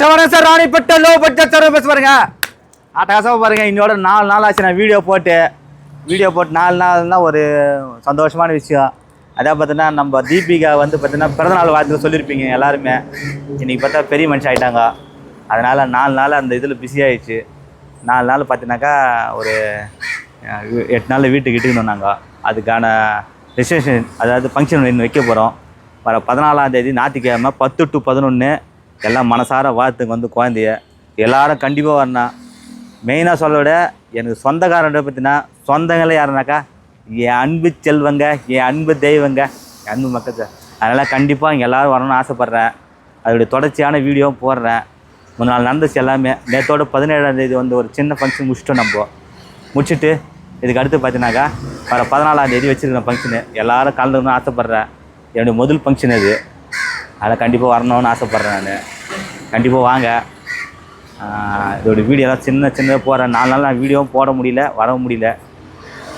Sir ராணிப்பட்ட low budget service பாருங்க. அட்டகாசமாக பாருங்க. இன்னோட 4 நாள் ஆச்சு நான் வீடியோ போட்டு 4 நாள்னா ஒரு சந்தோஷமான விஷயம். அதான் பார்த்தீங்கன்னா நம்ம தீபிகா வந்து பார்த்தீங்கன்னா பிறந்தநாள் வாழ்த்து சொல்லியிருப்பீங்க எல்லாருமே. இன்றைக்கி பார்த்தா பெரிய மனுஷன் ஆகிட்டாங்க. அதனால் 4 நாள் அந்த இதில் பிஸி ஆகிடுச்சு. 4 நாள் பார்த்தீங்கன்னாக்கா ஒரு 8 நாள் வீட்டுக்கு இட்டுக்கணும். நாங்கள் அதுக்கான ரிசப்ஷன் அதாவது ஃபங்க்ஷன் ஒன்று வைக்க போகிறோம். வர 14ஆம் தேதி ஞாயிற்றுக்கிழமை 10 to 11 எல்லாம் மனசார வாழ்த்துக்கு வந்து குழந்தைய எல்லோரும் கண்டிப்பாக வரணும். மெயினாக சொல்ல விட எனக்கு சொந்தக்காரன்ற பற்றினா சொந்தங்களே யாருனாக்கா என் அன்பு செல்வங்க, என் அன்பு தெய்வங்க, என் அன்பு மக்கள் சார். அதனால் கண்டிப்பாக இங்கே எல்லோரும் வரணும்னு ஆசைப்பட்றேன். அதோடைய தொடர்ச்சியான வீடியோவும் போடுறேன். முன்னாள் நாள் நடந்துச்சு எல்லாமே. நேற்றோட 17ஆம் தேதி வந்து ஒரு சின்ன ஃபங்க்ஷன் முடிச்சிட்டோம். நம்ம முடிச்சுட்டு இதுக்கு அடுத்து பார்த்தீங்கன்னாக்கா வர 14ஆம் தேதி வச்சுருக்கேன் ஃபங்க்ஷனு. எல்லோரும் கலந்துக்கணும்னு ஆசைப்பட்றேன். என்னுடைய முதல் ஃபங்க்ஷன் அது. அதில் கண்டிப்பாக வரணும்னு ஆசைப்பட்றேன். நான் கண்டிப்பாக வாங்க. இதோட வீடியோலாம் சின்னதாக போடுறேன். 4 நாள் நான் வீடியோவும் போட முடியல, வர முடியல.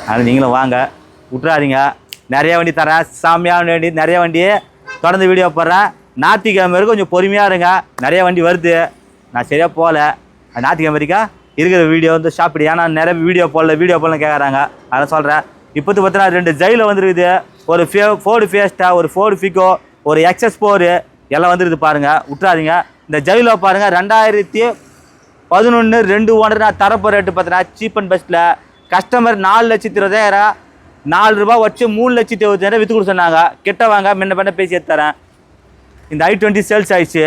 அதனால் நீங்களும் வாங்க, விட்றாதீங்க. நிறைய வண்டி தரேன், சாமியான வண்டி, நிறைய வண்டி தொடர்ந்து வீடியோ போடுறேன். ஞாயிற்றுக்கிழமை வரைக்கும் கொஞ்சம் பொறுமையாக இருங்க. நிறைய வண்டி வருது, நான் சரியாக போகல. ஞாயிற்றுக்கிழமை வரைக்கும் இருக்கிற வீடியோ வந்து ஷாப்பிடு. ஏன்னா நிறைய வீடியோ போடலன்னு கேட்குறாங்க. அதை சொல்கிறேன். இப்போது பார்த்தீங்கன்னா 2 ஜெயிலில் வந்துருக்குது. ஒரு ஃபோர்டு ஃபியஸ்டா, ஒரு ஃபோர்டு ஃபிகோ, ஒரு XS4 எல்லாம் வந்துருக்குது பாருங்கள். விட்றாதீங்க. இந்த ஜெயிலோ பாருங்கள் 2011 2 ஓனர். நான் தரப்போ ரேட்டு பார்த்தீங்கன்னா சீப் அண்ட் பெஸ்ட்டில் கஸ்டமர் 4,20,000 4 ரூபா வச்சு 3,70,000 விற்று கொடுத்து சொன்னாங்க. கிட்ட வாங்க, முன்ன பேசி எடுத்துறேன். இந்த i20 சேல்ஸ் ஆயிடுச்சு.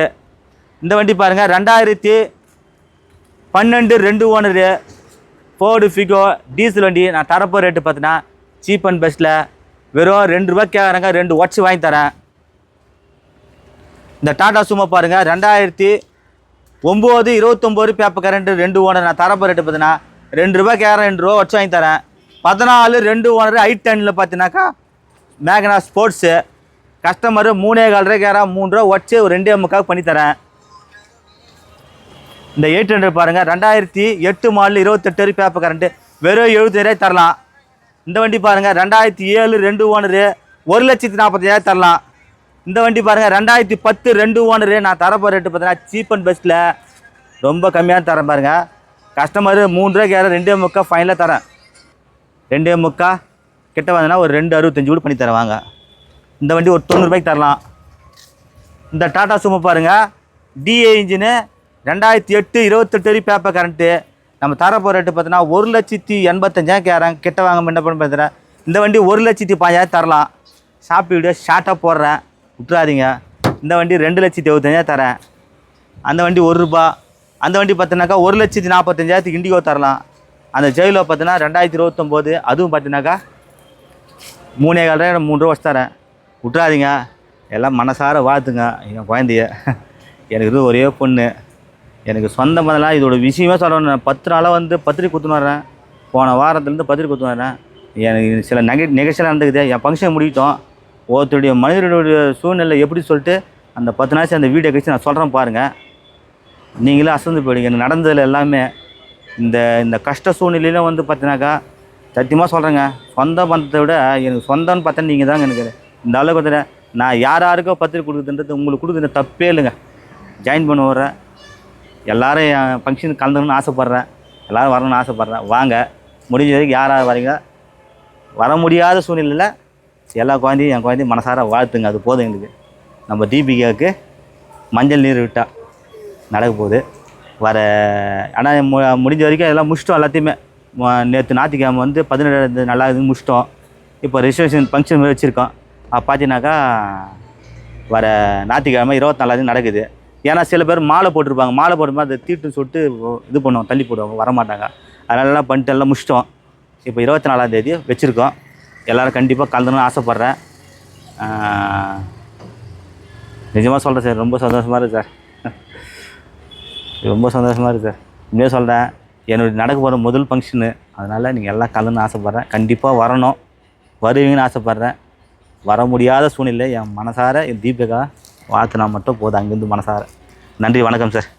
இந்த வண்டி பாருங்கள் 2012 2 ஓனரு ஃபோர்டு ஃபிகோ டீசல் வண்டி. நான் தரப்போ ரேட்டு பார்த்தீங்கன்னா சீப் அண்ட் பெஸ்ட்டில் வெறும் 2 ரூபா கேட்குறாங்க. 2 உடச்சி வாங்கி தரேன். இந்த டாடா சும்மா பாருங்கள் 2009 29 பேப்பர் கரண்ட்டு 2 ஓனர். நான் தரப்போ ரேட்டு பார்த்தீங்கன்னா 2 ரூபா கேட்குறேன். 2 ரூபா வச்சு வாங்கி தரேன். 14 2 ஓனர் i10 பார்த்தீங்கன்னாக்கா மேக்னா ஸ்போர்ட்ஸு. கஸ்டமரு 3.25 ரூபா கேட்குறேன். 3 ரூபா வச்சு ஒரு 2.25 பண்ணித்தரேன். இந்த 800 பாருங்கள் 2008 மாடல் 28 பேப்பர் கரண்ட்டு வெறும் 70,000 தரலாம். இந்த வண்டி பாருங்கள் 2007 2 ஓனரு 1,40,000 தரலாம். இந்த வண்டி பாருங்கள் 2010 2 ஓனரு. நான் தரப்போ ரேட்டு பார்த்தீங்கன்னா சீப் அண்ட் பெஸ்ட்டில் ரொம்ப கம்மியான தரேன் பாருங்கள். கஸ்டமரு 3 ரூபா கேட்குற 2.25 ஃபைனலாக தரேன். 2.25 கிட்ட வந்ததுன்னா ஒரு 2.65 கூட பண்ணி தரேன். வாங்க. இந்த வண்டி ஒரு 90 ரூபாய்க்கு தரலாம். இந்த டாடா சும்மா பாருங்கள் DA இன்ஜினு 2008 28 பேப்பர் கரண்ட்டு. நம்ம தரப்போ ரேட்டு பார்த்தீங்கன்னா 1,85,000 கேட்குறேன். கிட்ட வாங்க முன்ன பேசுகிறேன். இந்த வண்டி 1,05,000 தரலாம். ஷாப் வீடியோ ஷார்ட்டாக போடுறேன், விட்டுறாதீங்க. இந்த வண்டி 2,75,000 தரேன். அந்த வண்டி 1 ரூபா. அந்த வண்டி பார்த்தீங்கன்னாக்கா 1,45,000 இண்டிகோ தரலாம். அந்த ஜெயிலோ பார்த்தீங்கன்னா 2029 அதுவும் பார்த்தீங்கன்னாக்கா 3.25 3 ரூபா வச்சு தரேன். விட்டுறாதீங்க. எல்லாம் மனசார வாழ்த்துங்க என் குழந்தைய. எனக்கு இது ஒரே பொண்ணு. எனக்கு சொந்த முதலாம் இதோட விஷயமே சொல்லணும். நான் 10 நாளாக வந்து பத்திரிக்கை குத்துன்னு வரேன். போன வாரத்துலேருந்து பத்திரிக்கை குத்துன்னு வரேன். எனக்கு சில நிகழ்ச்சியெல்லாம் நடந்துக்குது. என் ஃபங்க்ஷன் முடிக்கிட்டோம். ஒருத்தருடைய மனிதனுடைய சூழ்நிலை எப்படி சொல்லிட்டு அந்த 10 நாள் அந்த வீடியோ கழிச்சு நான் சொல்கிறேன் பாருங்கள். நீங்களே அசந்து போயிடுங்க. எனக்கு நடந்ததில் எல்லாமே இந்த கஷ்ட சூழ்நிலையிலும் வந்து பார்த்தீங்கன்னாக்கா சத்தியமாக சொல்கிறேங்க. சொந்த பந்தத்தை விட எனக்கு சொந்தம்னு பார்த்தா நீங்கள் தாங்க. எனக்கு இந்த அளவுக்கு பார்த்தீங்கன்னா நான் யாருக்கோ பத்திரிக்கை கொடுக்குதுன்றது உங்களுக்கு கொடுக்குறது தப்பே இல்லைங்க. ஜாயின் பண்ண வர்றேன். எல்லோரும் என் ஃபங்க்ஷனுக்கு கலந்துக்கணும்னு ஆசைப்பட்றேன். எல்லோரும் வரணும்னு ஆசைப்பட்றேன். வாங்க. முடிஞ்ச வரைக்கும் யாராவது வரீங்க. வர முடியாத சூழ்நிலையில் எல்லா குழந்தையும் என் குழந்தையும் மனசார வாழ்த்துங்க. அது போதும் எங்களுக்கு. நம்ம தீபிகாவுக்கு மஞ்சள் நீர் விட்டால் நடக்க போகுது வர. ஆனால் முடிஞ்ச வரைக்கும் எல்லாம் முடிச்சிட்டோம். எல்லாத்தையுமே நேற்று ஞாயிற்றுக்கிழமை வந்து 17 நல்லா இது முடிச்சிட்டோம். இப்போ ரிசர்வேஷன் ஃபங்க்ஷன் வச்சுருக்கோம். பார்த்தீங்கன்னாக்கா வர ஞாயிற்றுக்கிழமை 24 நடக்குது. ஏன்னா சில பேர் மாலை போட்டிருப்பாங்க. மாலை போடும்போது அதை தீட்டுன்னு சொல்லிட்டு இது பண்ணுவோம், தள்ளி போடுவாங்க, வரமாட்டாங்க. அதனாலலாம் பண்ணிட்டு எல்லாம் முடிச்சிட்டோம். இப்போ 24ஆம் தேதி வச்சுருக்கோம். எல்லோரும் கண்டிப்பாக கலந்துன்னு ஆசைப்பட்றேன். நிஜமாக சொல்கிறேன் சார், ரொம்ப சந்தோஷமாக இருக்குது சார். ரொம்ப சந்தோஷமாக இருக்குது சார். உண்மையாக சொல்கிறேன். என்னுடைய நடக்க போகிற முதல் ஃபங்க்ஷனு. அதனால் நீங்கள் எல்லாம் கலந்துன்னு ஆசைப்பட்றேன். கண்டிப்பாக வரணும், வருவீங்கன்னு ஆசைப்பட்றேன். வர முடியாத சூழ்நிலை என் மனசார என் தீபிகா வாழ்த்துனா மட்டும் போதும். அங்கேருந்து மனசார நன்றி. வணக்கம் சார்.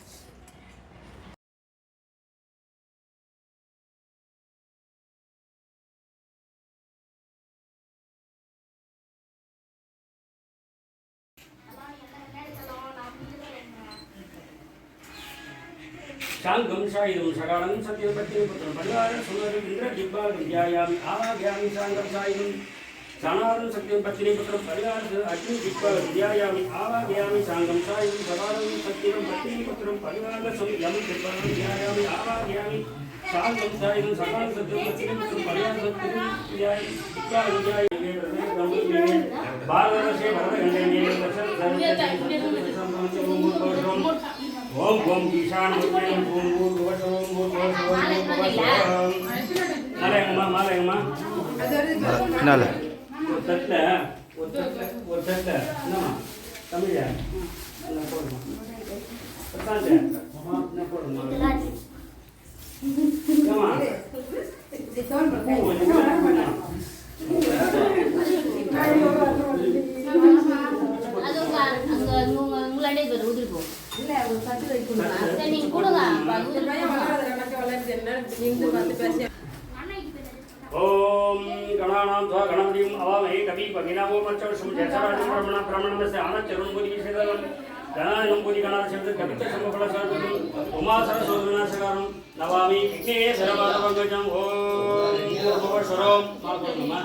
शांगम शायदम सकारम सत्यपत्ति पुत्र परिवार सुंदर इंद्र दिव्या विद्यायामि आवाग्यामि शांगम शायदम सानारम सत्यपत्ति पुत्र परिवार अग्नि दिव्या विद्यायामि आवाग्यामि शांगम शायदम सकारम सत्यपत्ति पुत्र परिवार संयम दिव्या विद्यायामि आवाग्यामि शांगम शायदम सकारम सत्यपत्ति पुत्र परिवार विद्यायामि दिव्या विद्यायामि बालरसे भरतगंडे ओम ओम ईशान ओम भूर्भुवस्सुः मालयम्मा பின்னால ஒரு தட்டுல என்னம்மா தமிழா என்ன போடுமா பத்தாஞ்சு என்ன போடுமா ஏமா ओम गणानां त्वा गणपतिं अवामहे कवि भगिनावो मच्चवशं जयसराजं ब्रह्मणस्य आनच्चरुं बुद्धिविषेदं गणानं बुद्धि गणाशब्द कवित्व समफलसारं उमासरसोदनाशकारं नवामि विघ्नेश्वरपादपङ्कजं ओम भूर्भुवस्सुः मालपोडनुमा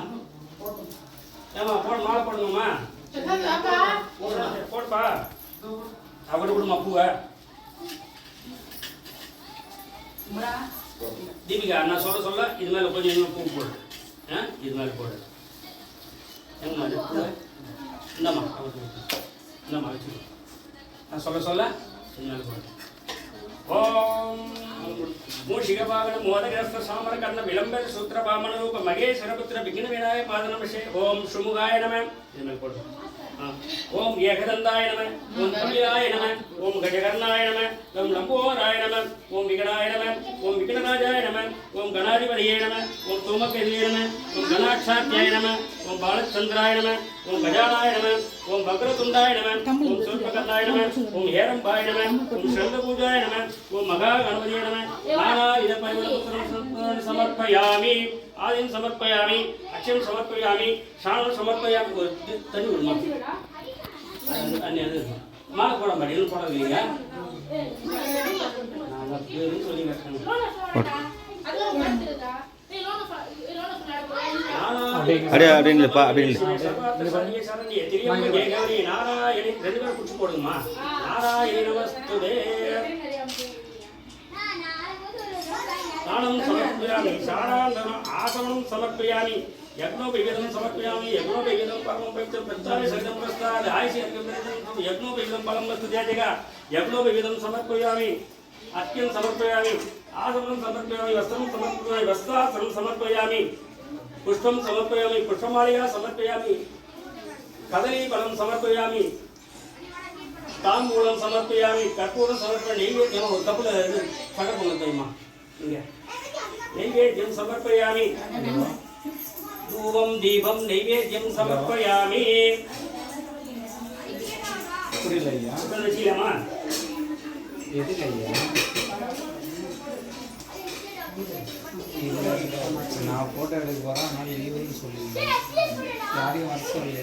ஏமா போடு மாலை போடணுமா போடுப்பா அவரு கூட மப்புவ தீபிகா நான் சொல்ல இது மேலே கொஞ்சம் இன்னும் பூ போடு இது மேலே போடு எங்கம்மா இந்தம்மா இந்தம்மா வச்சு நான் சொல்ல இது மேலே போடு ஓம் மூஷிகபாவன மோதகஸ்த சாமரகர்ண விளம்பர சூத்திரபாமன ரூப மகேஸ்வரபுத்திர விக்ன விநாயக பாதநமஸ்தே ஓம் சுமுகாய நம இது மேலே போடு ओम एकदंताय नमः ओम कपिलाय नमः ओम गजकर्णाय नमः ओम लंबोदराय नमः ओम विकटाय नमः ओम विकटराजाय नमः ओम गणाधिपतये नमः ओम सोमकेतुये नमः ओम गणाक्षात्याय नमः ओम बालचंद्राय नमः ओम गजानाय नमः ओम वक्रतुंडाय नमः ओम सूर्पकर्णाय नमः ओम हेरंबाय नमः ओम शंखपूजाय नमः ओम महागणपतये नमः नानाविध परिमलपुत्रं समर्पयामि आदिं समर्पयामि अक्षं समर्पयामि शानं समर्पयामि तनि उर्मा अन्य माला போட மாட்டீங்க போடலைங்க நான் பேரு சொல்லி வெட்டணும் அப்படியே அப்படிங்களா அப்படின்னு நாராயணி ரெண்டு பேரும் குச்சி போடுங்கம்மா நாராயணி நமஸ்துதே தானம் சமர்ப்பயாமி சாராந்தனம் ஆசமனம் சமர்ப்பயாமி यज्ञोपविधं समर्पयामि यज्ञोपविधं परमं पवित्रं प्रत्याय सहितं प्रस्ताद आयसि यज्ञोपविधं फलं वस्तु जातेगा यज्ञोपविधं समर्पयामि अत्यं समर्पयामि आसनं समर्पयामि वस्त्रं समर्पयामि वस्त्रासनं समर्पयामि पुष्पं समर्पयामि पुष्पमालिका समर्पयामि कदलीफलं समर्पयामि ताम्बूलं समर्पयामि कर्पूरं समर्पयामि नैवेद्यं कपुल सकपुलतैमा नैवेद्यं समर्पयामि धूपं दीपं नैवेद्यं समर्पयामि पुरीलैया पुरीलैया एदिकैया நான் போட்டோ எடுக்க போறேன் அதனால லீவுன்னு சொல்லுங்க யாரையும் வர சொல்லு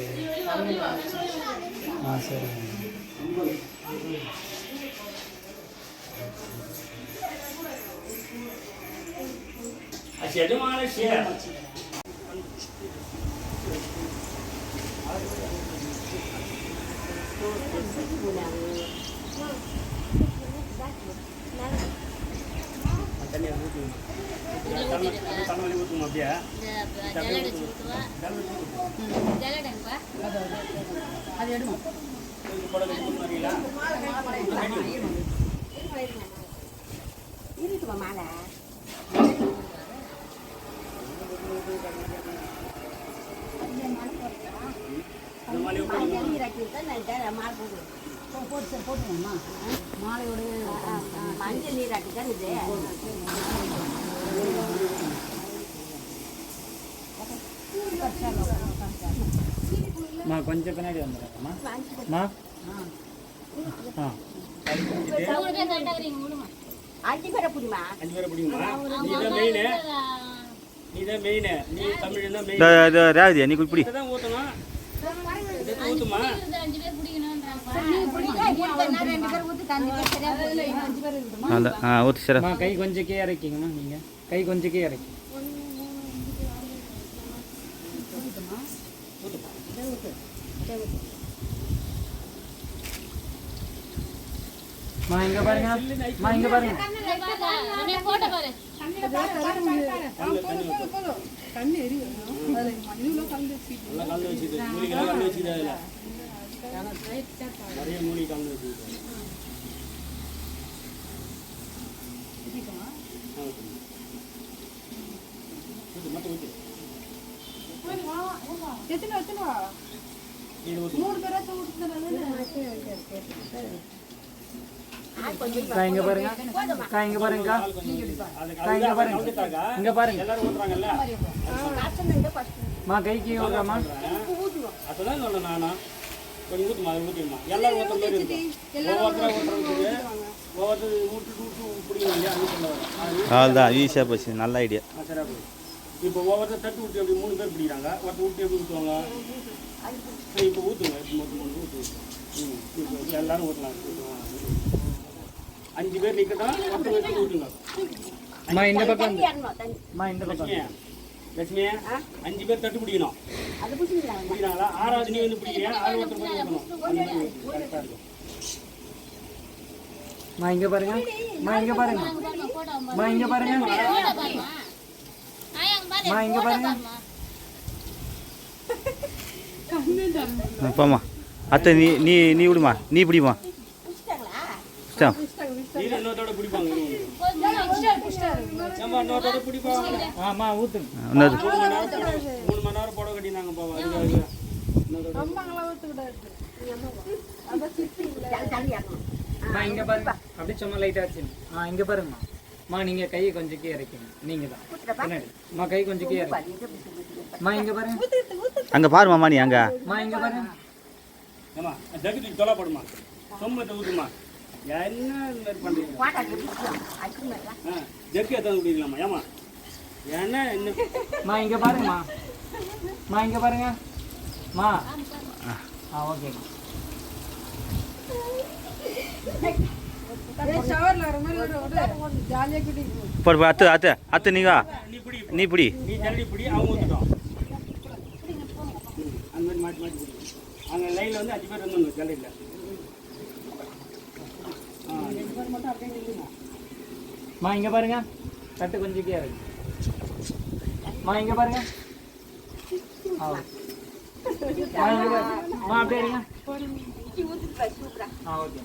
சரி यजमानस्य மஞ்சள் நீராட்டி தான் இது கொஞ்சம் பின்னாடி வந்துடுறேம்மா அஞ்சு பேரை பிடிமா ரேவதியா நீ குடிப்படி அதான் ஊற்றி சார். கை கொஞ்சம் கீழே இறக்கிங்கம்மா. நீங்கள் கை கொஞ்சம் கீழே இறக்கி. மா இங்கே பாருங்க. மா இங்கே பாருங்க. தண்ணி எரியும். நிறைய மூலி கலந்து வச்சு இங்க பாருங்க. இங்க பாருங்க. இங்க பாருங்க. இங்க பாருங்க. எல்லாரும் ஊத்துறாங்கல்ல. மா கைக்கு ஊத்துறாமா? அதான் சொல்ல நானா கொஞ்சம் ஊற்றுமா ஊற்றிடுமா எல்லாரும் ஊற்றுற மாதிரி இருக்கும். ஒவ்வொருத்தரும் ஊற்றுறதுக்கு ஒவ்வொருத்தர் ஊட்டு பிடிக்கும் இல்லையா அது சொல்ல வரேன். அவ்வளோதான் ஈஸியாக போச்சு. நல்ல ஐடியா. சரியா போய் இப்போ ஒவ்வொருத்தர் தட்டு ஊற்றி அப்படி 3 பேர் பிடிக்கிறாங்க. ஒருத்தர் ஊற்றி எப்படி ஊற்றுவாங்க? இப்போ ஊற்றுங்க. இப்போ ஊற்று. இப்போ எல்லாரும் ஊற்றலாம். 5 பேர் நிற்கதான் ஒருத்தர் வச்சு ஊற்றுங்க. மா இந்த பக்கம். மா இந்த பக்கம். லட்சுமியா 5 பேர் தட்டு பிடிக்கணும். பிடிக்கிறாங்களா? 6வது நீ வந்து பிடிக்கிறியா? 6 ஒருத்தர் போய் ஊற்றணும். கரெக்டாக இருக்கும். மா இங்க பாருங்க. மா இங்க பாருங்க. மா இங்க பாருங்க. மா இங்க பாருங்க. போம்மா அத்தை. நீ நீ நீ விடுமா. நீ பிடிமா. இஷ்டம். இன்னொருத்தோட பிடிப்பாங்க. இன்னொருத்தோட பிடிப்பாங்க. ஆமா ஊத்துங்க. இன்னொரு 3 மணி நேரம் புடவை கட்டினாங்க பாவா. மா இங்க பாருங்க. அப்படியே சும்மா லைட்டா வச்சு. இங்க பாருங்கம்மா. மா நீங்க கையை கொஞ்சம் கீழே இறக்கிங்க. நீங்க தான் பின்னாடி. மா கை கொஞ்சம் கீழே இறக்கி. மா இங்க பாருங்க. அங்கே பாரு மாமா. நீ அங்கே. மா இங்க பாருங்க. ஏமா ஜக்கெட்டுக்கு தொலைப்படுமா? சொம்மத்தை ஊற்றுமா? என்ன இந்த மாதிரி பண்ணுறீங்க? ஜக்கு எதாவது விடுங்களாம்மா? ஏமா என்ன என்ன? மா இங்க பாருங்கம்மா. மா இங்க பாருங்க. மா ஓகேம்மா. போடு அத்தை. அத்தை அத்தை நீங்க நீ பிடி. நீ ஜல்லடி பிடி. அவங்க ஊற்றுட்டோம். அந்த மாதிரி மாற்றி மாற்றி பிடி. அங்கே லைனில் வந்து 5 பேர் இருந்தோம் ஜல்லியில். மா இங்க பாருங்க. தட்டு கொஞ்சம் கீழே இறக்கி. மா இங்க பாருங்க. மா இங்க பாருங்க. மா அப்படியே இருங்க. ஓகே.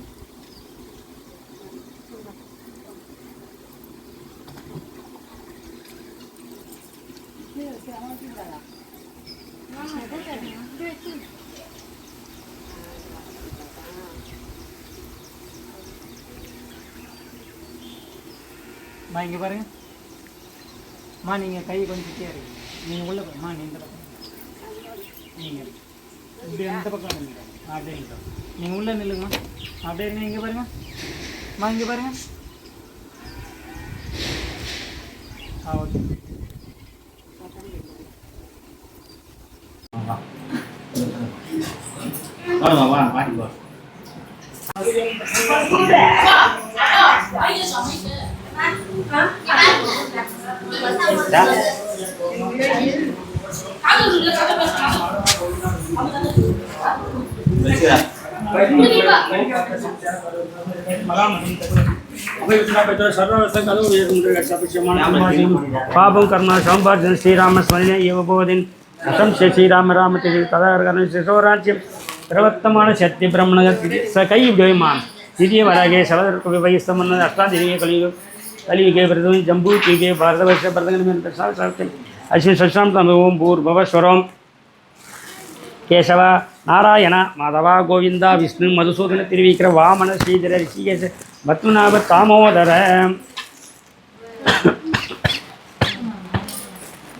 மா இங்க பாருங்க. மா நீங்க கை கொஞ்சம் கீழே இருக்கு. நீங்க உள்ள மா நீ இந்த பக்கம். நீங்க இப்படி இந்த பக்கம் நில்லுங்க. அப்படியே நில்லுங்க. நீங்க உள்ள நில்லுங்கம்மா. அப்படியே இருங்க. இங்க பாருங்க. மா இங்க பாருங்க. ஓகே. வா வா மாட்டி வா. பாபம் கர்மா சம்பார்ஜன் ஸ்ரீராம ஸ்மரணே யுவபோதின் அசம் ஸ்ரீராம ராம திரு ததாகரண சிசோராஜ்யம் பிரவர்த்தமான சக்தி பிரம்மண ச கை விமான் திதிய வராகே சலதற்கு வயஸ்தமன்ன அஷ்டாதிரியே கலியுகே விரதம் ஜம்பூ தீகே பாரதவர்ஷ பரதகன் பிரசாத் அஸ்வின் சஷ்டாம் தம் ஓம் பூர்பவஸ்வரம் கேசவ நாராயண மாதவா கோவிந்தா விஷ்ணு மதுசூதன திருவிக்கிர வாமன ஸ்ரீதர ரிஷிகேஷ பத்மநாப தாமோதர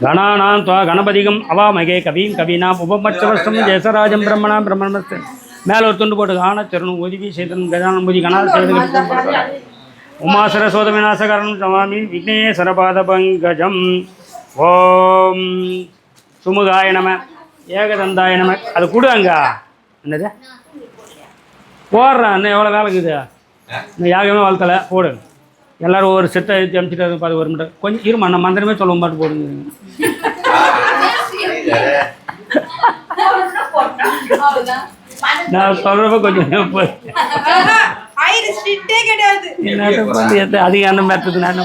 கணானாம் துவா கணபதிகம் அவாமகே கவீம் கவீனாம் உபமட்சவஸ்தம் ஜெயசராஜம் பிரம்மணா பிரம்மணஸ்து மேலே ஒரு துண்டு போட்டு காண திருணும் உதவி சேதன் கஜானபதி கணால் சேதன் உமாசர சோத விநாசகரணம் சமாமி விக்னேஸ்வரபாத பங்கஜம் ஓம் சுமுகாய நம ஏகதந்தாய நம. அது கொடு அங்க என்னது போடுறேன் இன்னும் எவ்வளோ வேலை இருக்குது இன்னும் யாகமே வளர்த்தலை போடு எல்லோரும் ஒவ்வொரு செட்டை எடுத்து அனுப்பிச்சிட்டு பார்த்து ஒரு மினிட் கொஞ்சம் இருமா நான் மந்திரமே சொல்ல மாட்டு போடுங்க நான் சொல்கிறப்ப கொஞ்சம் அதிக அண்ணன் மேற்றது நான்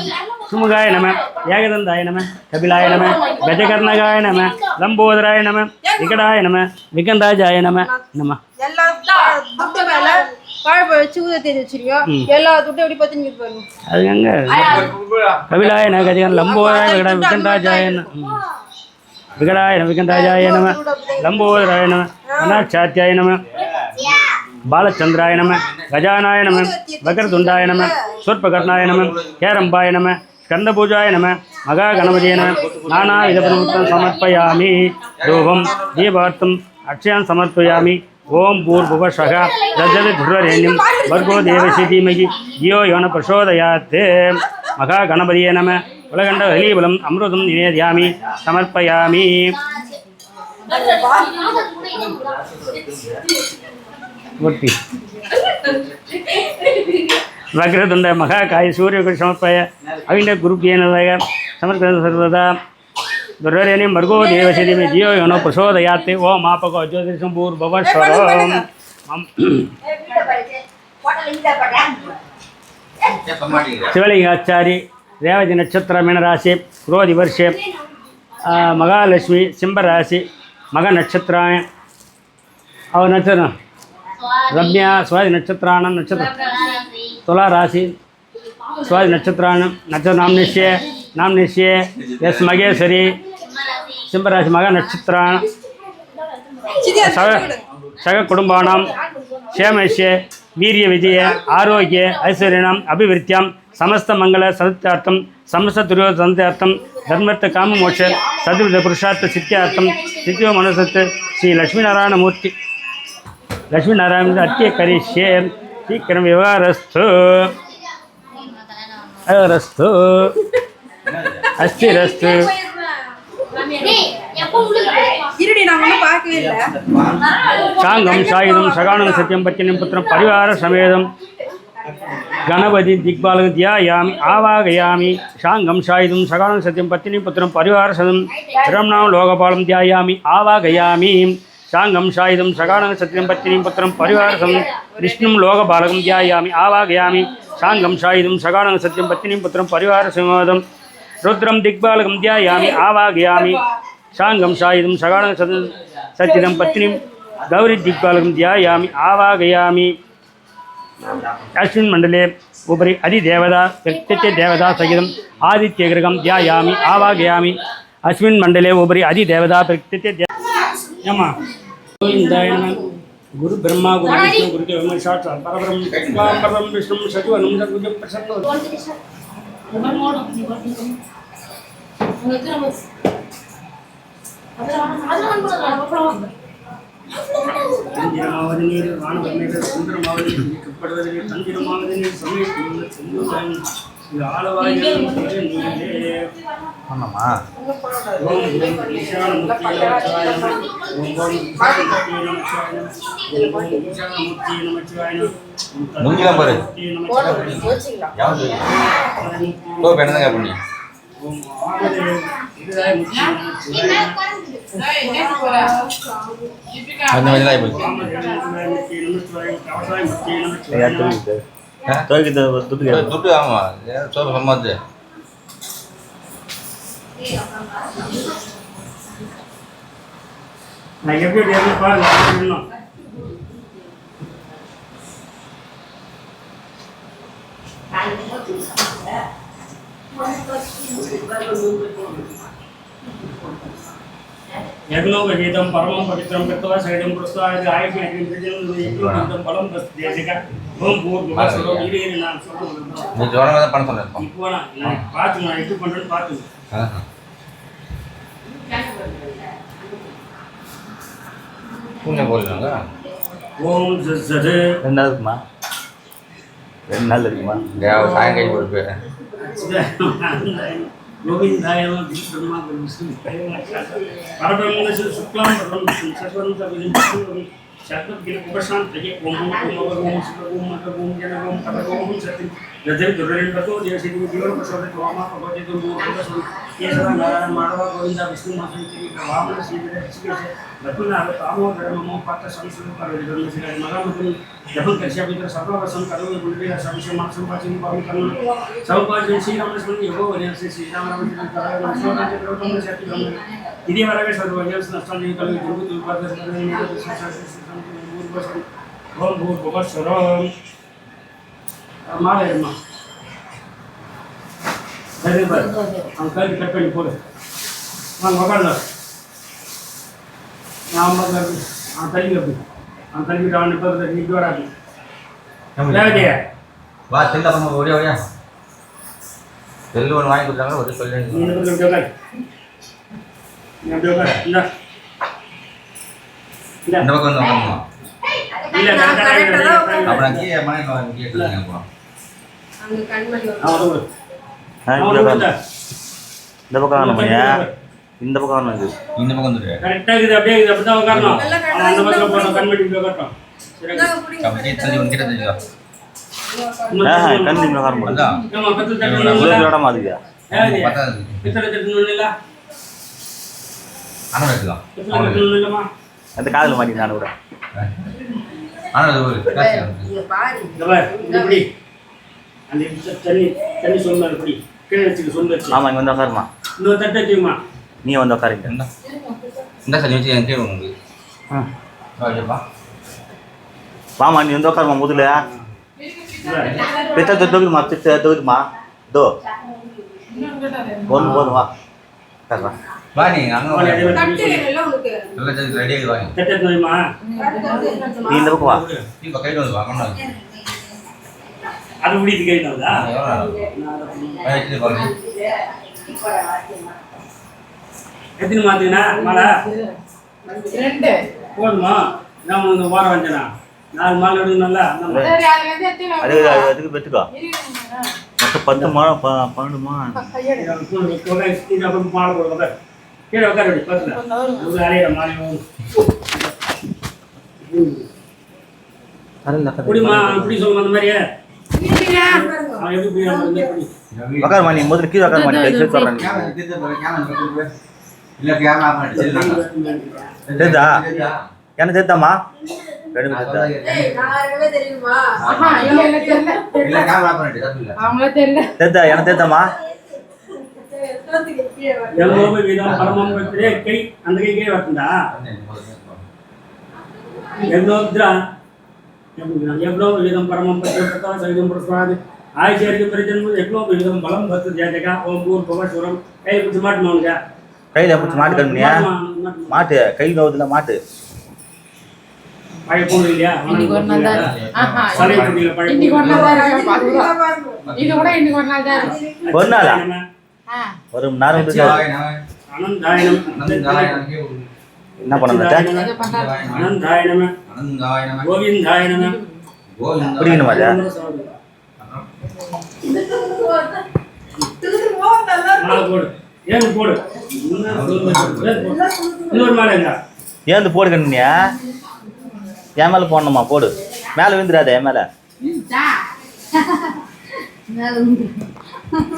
சுமுகாய நம ஏகதந்தாய நம கபிலாய நம கஜகர்ணகாய நம லம்போதராய நம விகடாய நம விகண்டாஜாய நம நம அது எங்க கபிலாய ந கஜகன் லம்போதராய விகண்டாஜாய விகடாய விகண்டாஜாய நம லம்போதராய நம அநாச்சாத்தியாய நம பாலச்சந்திராய நம கஜானாய நம வக்ரதுண்டாய நம சொற்பகர்ணாய நம கேரம்பாய நம ஸ்கந்தபூஜாய நம மகா கணபதிய நம நானா விதபுரம் சமர்ப்பயாமி தூபம் தீபார்த்தம் அக்ஷயான் சமர்ப்பயாமி ஓம் பூர்புவஷக ரஜத துர்வரேண்யம் வர்கோ தேவசி தீமகி தியோ யோன பிரசோதயாத் மகா கணபதிய நம உலகண்ட ஹலீபலம் அமிர்தம் நிவேதியாமி சமர்ப்பயாமி மூர்த்தி வக்ரதுண்ட மகாகாய சூரியகுரு சமர்ப்பய அவிண்ட குருப்பியனதய சமர்ப்பத சர்வதா துர்வரேண்யம் வர்கோ தேவசிதிமே தியோ யோனோ பிரசோதயாத் ஓம் ஆபகோ ஜோதிஷம் பூர்பவஸ்வரம் சிவலிங்காச்சாரி ரேவதி நட்சத்திர மீனராசி குரோதி வருஷே மகாலட்சுமி சிம்பராசி மக நட்சத்திராய அவ நட்சத்திரம் ரம்யா சுவாதி நட்சத்திரான நட்சத்திரம் துலா ராசி சுவாதி நட்சத்திரான நட்சத்திர நாம்னிஷ்யே எஸ் மகேஸ்வரி சிம்பராசி மக நட்சத்திரான சக குடும்பானாம் க்ஷேமஸ்ய வீரிய விஜய ஆரோக்கிய ஐஸ்வர்யாம் அபிவிருத்தியாம் சமஸ்த மங்கள சதுர்த்தார்த்தம் சமஸ்த துரியோத சந்தார்த்தம் தர்மர்த்த காமமோட்ச சதுர்வித புருஷார்த்த சித்தியார்த்தம் சித்தியோ மனசத்து ஸ்ரீ லக்ஷ்மீநாராயணமூர்த்தி லக்ஷ்மீநாராயண அத்திய கரிஷ்யே சீக்கிரம் விவகாரஸ்து ரஸ்து அஸ்திரஸ்து சாங்கம் சாயுதம் சகானம் சத்தியம் பத்தினம் புத்திரம் பரிவார சமேதம் கணபதி திக்பாலகம் தியாயாமி ஆவாகயாமி சாங்கம் சாயுதம் சகானம் சத்தியம் பத்தினி புத்திரம் பரிவார சதம் பிரம்னாம் லோகபாலம் தியாயாமி ஆவாகயாமி சாங்கம் சாயுதம் சகானம் சத்தியம் பத்தினி புத்திரம் பரிவார சதம் விஷ்ணும் லோகபாலகம் தியாயாமி ஆவாகயாமி சாங்கம் சாயுதம் சகானம் சத்தியம் பத்தினி புத்திரம் பரிவார சமேதம் ருத்ரம் திக்பாலகம் தியாயாமி ஆவாகயாமி சாங்கம் சாயுதம் சகானம் சத்தியம் பத்தினி கௌரி திக்பாலகம் தியாயாமி ஆவாகயாமி अस्मिन् मण्डले उपरि अधिदेवता प्रत्यत्य देवता सहितम् आदित्यगृहं ध्यायामि आवाहयामि अस्मिन् मण्डले उपरि अधिदेवता प्रत्यत्य नमः गोविन्दाय नमः गुरु ब्रह्मा गुरु विष्णु गुरुदेव साक्षात् परब्रह्म विष्णु सचिवनं सर्वजं प्रसन्नं தந்திரமாவது நீர் வானவர்மேக சுந்தரமாவது கப்படுவதிலே தந்திரமாவது நீர் சமயம் ஆளவாயில் நீரே ஆமாம்மா ஓம் ஈசான முக்தி நமச்சிவாய ஓம் ஈசான முக்தி நமச்சிவாய முங்கிலாம் பாரு யாவது தோ பெண்ணங்க பண்ணி ஓம் ஆனதே இதுதாய் முக்தி நமச்சிவாய அந்த மாதிரி தான் போச்சு துட்டு ஆமா சோப்பு சம்பாது நான் எப்படி பாருங்க यज्ञोपवीतं परमं पवित्रं कृत्वा शरीरं कृत्वा आयुष्यं बलं देशिका ओम भूर्भुवस्सुरो वीरेणां நீ ஜோரமா தான் பண்ண சொன்னேன் இப்போ நான் பாத்து நான் இது பண்றேன்னு பாத்து புண்ணே போடுறாங்க ஓம் ஜஸது ரெண்டாவதுமா 2 நாள் இருக்குமா சாயங்காலம் போடுப்பு गोविंदाय ब्रह्मा विष्णु परब्रह्म शुक्लां परम सत्वं शब्द उपशांत ओम ओम ओम जन ओम कथ ओम सत्य रजत दुर्रेन बतो जैसे कि जीवन प्रसोद तोमा भगवती तुम ओम ये सदा नारायण माधव गोविंद विष्णु महादेव वामन श्री ऋषिकेश लकुना कामो धर्मो पात्र संस्कृत पर धर्म से मगामुनि जब कक्षा भीतर सर्ववसम करो गुरुदेव संशय मासम पाचिन पावन करनो सब पाचन श्री राम स्मरण योगो वने से श्री राम राम चिंतन करो सोना के प्रभु से अति ब्रह्म इदि वरगे सर्वज्ञ नष्टं कलि दुर्गु दुर्पाद ओम भूर भुव स्वरम मालेरमा अरे पर अंकल कट पे फोड़ मान वगड़ना नाम मतलब अंकल भी डाउन पर नीचे वाला भी ले गया வா செல்ல பண்ண ஓடியா ஓடியா செல்லு ஒன்று வாங்கி கொடுத்தாங்க ஒரு சொல்லி நீ வந்து ஜோகர் நான் ஜோகர் இந்த இந்த பக்கம் வந்து வாங்கம்மா இல்ல நான் அப்புறம் கீழே மணி கீழே சொல்லுங்க போ அங்க கண்மணி அவரு இந்த பக்கம் வரணுமையா இந்த பக்கம் வரணும் இது இந்த பக்கம் வந்துடு கரெக்டா இருக்குது அப்படியே இது அப்படி தான் உட்காரணும் அந்த பக்கம் போறோம் கண்மணி உட்காரணும் சரி கம்பி தள்ளி வந்து கிட்ட தெரியுதா கண்ணு இந்த காரணம் அதான் நம்ம பத்து தட்டு இடம் மாதிரியா பத்தாது பித்தளை தட்டு இல்ல ஆனால் வைக்கலாம் பித்தளை தட்டு இல்லமா அந்த காதில் மாட்டி நான் கூட ஆனால் அது ஒரு காசு இங்க பாரு இந்த பார் இப்படி அந்த தண்ணி சொன்னா இப்படி கீழே வச்சுக்க சொந்த வச்சு ஆமாம் இங்கே வந்து உட்காருமா இன்னொரு தட்டு வச்சுக்கமா நீ வந்து உட்காருங்க இந்த சளி வச்சு என் கீழே உங்களுக்கு ஓகேப்பா வாமா நீ வந்து உட்காருமா முதல்ல பித்தத்தை தொகுதுமா தொகுதுமா தோ ஒன்று போதும் வா உட்காருவா வா நீ அங்கே கட்டு எல்லாம் உனக்கு நல்லா ரெடி ஆகி வாங்க தட்டு வைமா நீ இந்த பக்கம் வா இப்போ கையில் வந்து வாங்க அது முடிது கையினதா எத்தனை மாத்தினா மாலை ரெண்டு போதுமா நான் வந்து வாரம் வந்தேனா 4 மாலை எடுக்கணும்ல அதுக்கு பெற்றுக்கோ மொத்தம் 10 மாதம் 12 மாதம் மாலை போடுங்க கீழே உட்கார பக்கத்தில் அலையிற மாலை குடிமா குடி சொல்லுங்க அந்த மாதிரியே அவன் எப்படி போய் உட்காருமா நீ முதல்ல கீழே உட்காருமா நீ கை சொல்கிறேன் இல்லை கேமரா பண்ணிட்டு தெரியுதா என்ன தெரியுதாம்மா ரெண்டு பேரும் தெரியுதா ஏய் நாலு தெரியுமா இல்லை கேமரா பண்ணிட்டு தப்பு இல்லை அவங்கள தெரியல தெரியுதா எனக்கு தெரியுதாம்மா எவ்வளவு விதம் பரமம் வைக்கிறே கை அந்த கை கை வரட்டுண்டா எவ்வளோ விதம் பரமம் பத்திரத்தா சகிதம் பிரசாது ஆய்ச்சியருக்கு பிரச்சனை எவ்வளோ விதம் பலம் பத்து ஜாதகா ஓம் பூர் பவஸ்வரம் கை பிடிச்சி மாட்டணுங்க கையில் பிடிச்சி மாட்டு கண்மணியா மாட்டு கை நோவுதுல மாட்டு பழைய பொண்ணு இல்லையா இன்னைக்கு ஒரு நாள் தான் ஆஹா சரி பழைய இன்னைக்கு ஒரு நாள் தான் இருக்கு இது கூட இன்னைக்கு ஒரு நாள் தான் இருக்கு ஒரு நாளா ஆ ஒரு மணி நேரம் இருக்கு. அனந்தாயனம் என்ன பண்ண என்ன பண்றாரு அனந்தாயனம் கோவிந்தாயனம் குடிக்கணுமா அது மாலை போடு ஏன் போடு இன்னொரு மாலைங்க ஏந்து போடு கண்மணியா என் மேலே போடணுமா போடு மேலே விழுந்துடாத என் மேலே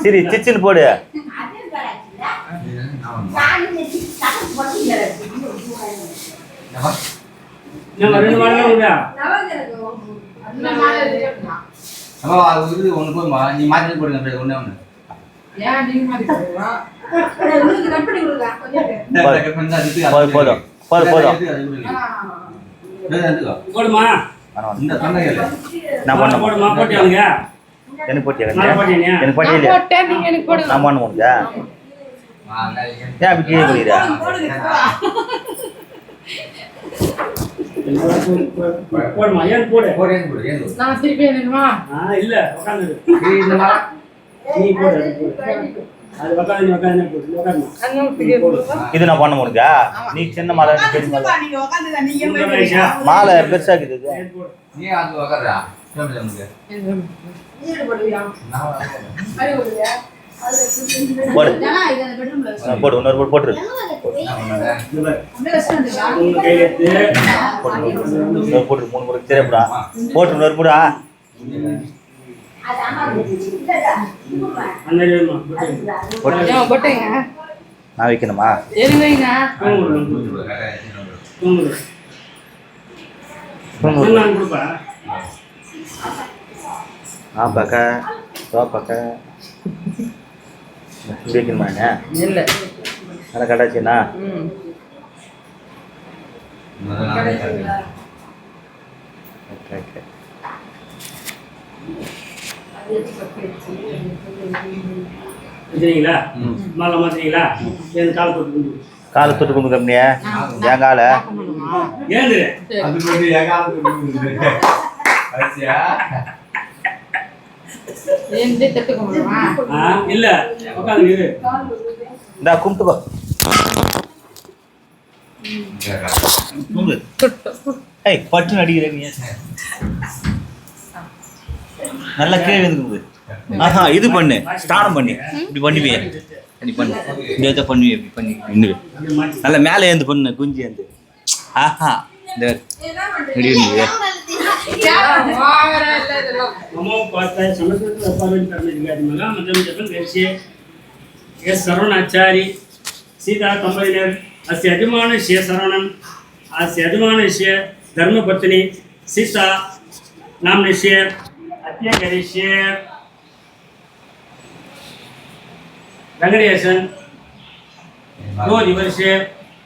சரி சிச்சின்னு போடு ரெண்டு மாலை உண்டா ஒன்று போதுமா நீ மாற்றி போடுங்க ஒன்றே ஒன்று ஏன் நீங்க மாதிரி போறீங்களா போதும் போதும் போதும் போதும் போடுமா இந்த தொண்டைகள் நான் பண்ண போடுமா போட்டியாங்க எனக்கு போட்டியா மாலை போட்டியா எனக்கு போட்டியா நான் இல்லையா போட்டேன் நீங்க எனக்கு போடுங்க நான் பண்ண முடியா ஏன் அப்படி கீழே போடுறா போடுமா ஏன் போடு நான் திருப்பி என்னமா இல்ல உட்காந்து நீ போடு அது உட்காந்து போடு இது நான் பண்ண முடியா நீ சின்ன மாலை பெரிய மாலை மாலை பெருசா இருக்குது நீ அங்கே உக்காடுறா நமக்கு போடு போடு இன்னொரு போட்டு உங்க கையில எடுத்து போட்டு 3 முறை தெரியப்படா போட்டு நொறுப்புடா அந்த வேணுமா போட்டுங்க நான் வைக்கணுமா எதுங்க நான் கொடுப்பா பார்க்க இப்படி வைக்கணுமாண்ணே இல்லை நல்லா கட்டாச்சுண்ணா ஓகே ஓகே வச்சுறீங்களா மாலை மாத்துறீங்களா என் கால் போட்டு காலை தொட்டு கும்பிடு கம்மியா என் காலை ஏந்து இல்ல உட்காந்து இரு இந்தா கும்பிட்டுக்கோ கும்பிடு ஏய் பட்டுன்னு அடிக்கிற நீ நல்லா கீழே வந்து கும்பிடு ஆஹா இது பண்ணு ஸ்டார்ட் பண்ணி இப்படி பண்ணுவியே இப்படி பண்ணு இந்த இதை பண்ணுவியே இப்படி பண்ணி இன்னும் நல்லா மேலே ஏந்து பண்ணு குஞ்சு ஏந்து ஆஹா இந்த இப்படி இருந்துவே नमो पार्ताय समस्त व्यापारण करने अधिकारी मला मध्यम जपन देशे एस शरणाचारी सीता कंपनीर अस्य यजमानस्य शरणं अस्य यजमानस्य धर्मपत्नी सीता नामनस्य अत्यगरिष्य रंगडेशन 2 वर्ष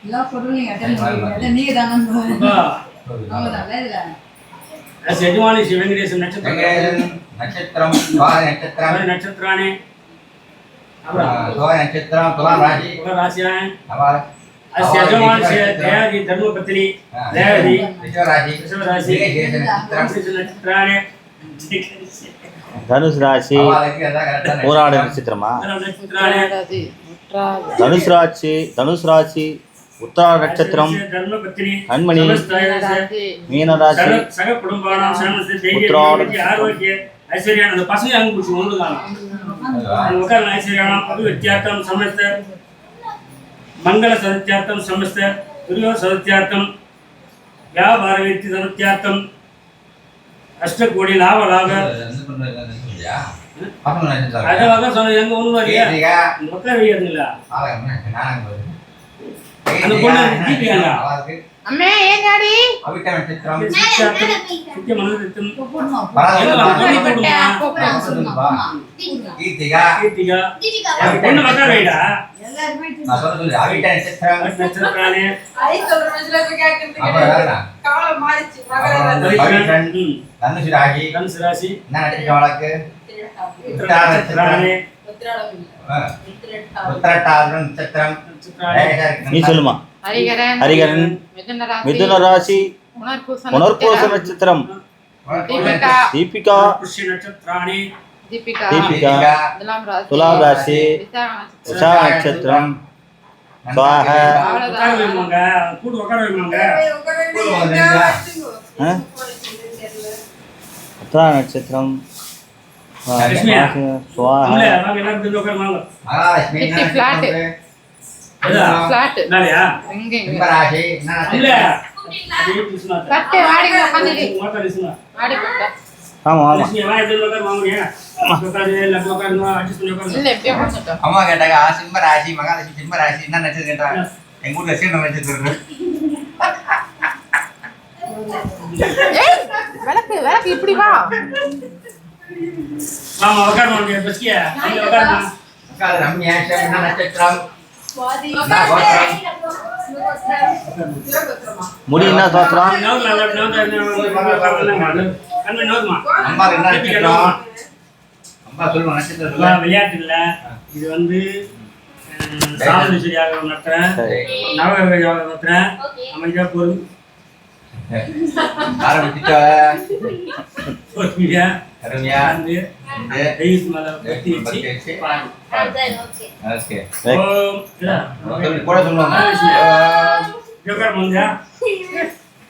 ಎಲ್ಲ ಕೊಡುನಿ ಅದನ್ನ ನೀಗೆ ದಾನ अस्य यजमानस्य वेंकटेश नक्षत्र नक्षत्रम नक्षत्राने नक्षत्रम तुला राशि राशियां हमारा अस्य यजमानस्य दयादि धर्मपत्नी दयादि वृषभ राशि नक्षत्राने தனுஷ் ராசி போராட நட்சத்திரமா தனுஷ் ராசி உத்தராட நட்சத்திரம் கண்மணி மீனராசி சக குடும்பானாம் சமஸ்த தைரிய ஆரோக்கிய ஐஸ்வர்யா அந்த பசங்க அங்க புடிச்சு ஒண்ணுதான் அந்த உட்கார்ந்து ஐஸ்வர்யாம் அபிவிருத்தியார்த்தம் சமஸ்த மங்கள சதத்யார்த்தம் சமஸ்த துரியோ சதத்யார்த்தம் வியாபார விருத்தி சதத்யார்த்தம் அஷ்டகோடி லாப லாப அதான் சொன்ன எங்க ஒண்ணு வரையா உட்கார வைக்கிறீங்களா அந்த பொண்ணு தீபிகாங்க அம்மே ஏன் டாடி அவிட்ட நட்சத்திரம் சுத்திய மனதிற்கும் கீர்த்திகா கீர்த்திகா பொண்ணு உட்கார வைடா எல்லாரும் நான் சொல்றது அவிட்ட நட்சத்திரம் நட்சத்திரானே ஐ சொல்ற மனசுல போய் கேக்குறதுக்கு கால மாறிச்சு பவித்ரன் தனுஷ் ராசி தனுசு ராசி என்ன நட்சத்திரம் வழக்கு உத்திராட நட்சத்திரம் உத்திரட்டாத நட்சத்திரம் நீ சொல்லுமா ஹரிகரன் மிதுன ராசி புனர்பூச நட்சத்திரம் தீபிகா புஷ்ய நட்சத்திரானே தீபிகா துலாம் ராசி உஷா நட்சத்திரம் சுவாக உட்கார வைமாங்க கூட்டு உட்கார வைமாங்க உத்தரா நட்சத்திரம் லட்சுமியா சுவாக அம்லே வாங்க எல்லாரும் வந்து உட்கார வாங்க மகாலட்சுமி கிட்டி flat. Flat. நாளையா எங்க சிம்மராசி என்ன அம்லே நட்சத்திரம் அதே கிருஷ்ணா கட்டை வாடி உட்கார்ந்து மாட்டா கிருஷ்ணா வாடி போட்டா ஆமாம் ஆமாம் லட்சுமி வா எடுத்து உட்கார வாங்க உட்காரு இல்ல உட்காரு அட்ஜஸ்ட் பண்ணி உட்காரு இல்ல எப்படியே உட்கார்ந்துட்டோம் அம்மா கேட்டாங்க சிம்மராசி மகாலட்சுமி சிம்மராசி என்ன நட்சத்திரம் கேட்டாங்க எங்க ஊர்ல சீன நட்சத்திரம் ஏய் விளக்கு இப்படி வா வாமா உட்கார வாங்க பஸ்கியா அங்க உட்காருமா அக்கால ரம்யா என்ன நட்சத்திரம் சுவாதி முடி என்ன தோத்திரம் கண்ணு நோதுமா அம்மா என்ன நட்சத்திரம் அம்மா சொல்லுங்க நட்சத்திரம் சொல்லுங்க விளையாட்டு இல்ல இது வந்து சாமந்தேஸ்வரி யாகம் நடத்துறேன் நவகிரக யாகம் நடத்துறேன் அமைதியா பொருள் ஆரம்பிச்சுட்டா பொறுமையா ரம்யா வந்து இந்த தெய்வத்து மேல கட்டி வச்சு பாருங்க. ஓகே ஓம் இல்ல கூட சொல்லுவாங்க ஜோக்கர் மந்தியா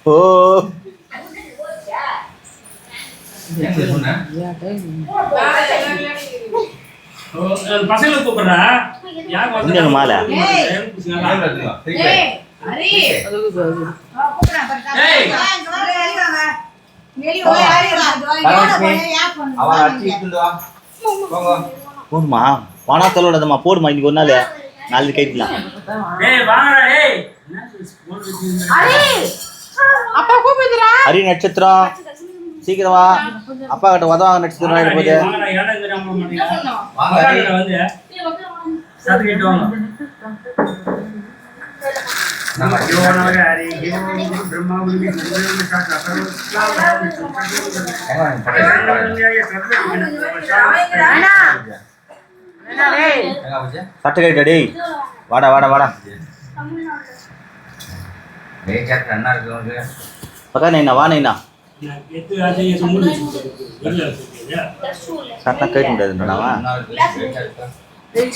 ஓ என்ன சொன்னேன் பசங்களை கூப்பிடுறா இங்க மாலை அவன் அடிச்சுட்டு வா போங்க. போதுமா பணத்தோட விடாதம்மா போடுமா இன்னைக்கு ஒரு நாள் நாளைக்கு கைக்கலாம் அப்பா கூப்பிடுறா. ஹரி நட்சத்திரம் சீக்கிரம் வா அப்பா கிட்ட உதவாங்க நட்சத்திரம் ஆயிட போகுது வாங்க அடி. நம்ம சட்டை கைட்டா டேய் வாடா வாடா வாடா என்ன இருக்கு பக்கா நைனா வா நைனா சட்டை கைட்ட முடியாதுன்றாவா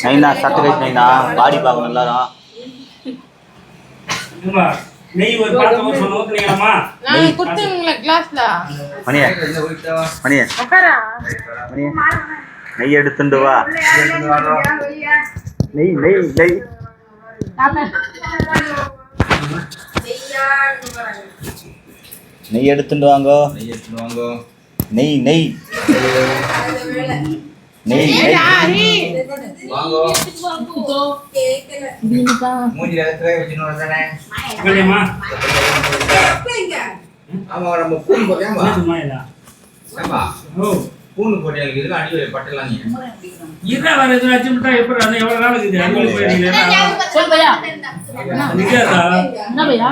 நைனா சட்டை கைட்டு நைனா பாடி பார்க்கணும் எல்லாரும் நெய் ஒரு பாத்திரம் சொன்ன ஊத்துறீங்களாமா நான் குடுத்துங்களா கிளாஸ்ல. மணியே மணியே உட்காரா. மணியே நெய் எடுத்துட்டு வா நெய் நெய் நெய் நெய் எடுத்துட்டு வாங்கோ நெய் நெய் நெய் நெய் வாங்கோ மூஞ்சில எத்தனை வச்சுன்னு வந்தானே. இல்லையம்மா ஆமா நம்ம பூண்டு போட்டேன் ஏம்பா ஓ பூண்டு போட்டே இதுல அடி பட்டலாம் நீ இதா வேற எதுவும் வச்சு விட்டா எப்படி அது எவ்வளவு நாள் இருக்குது அடிக்கடி போயிட்டீங்க சொல் பையா நிக்காதா என்ன பையா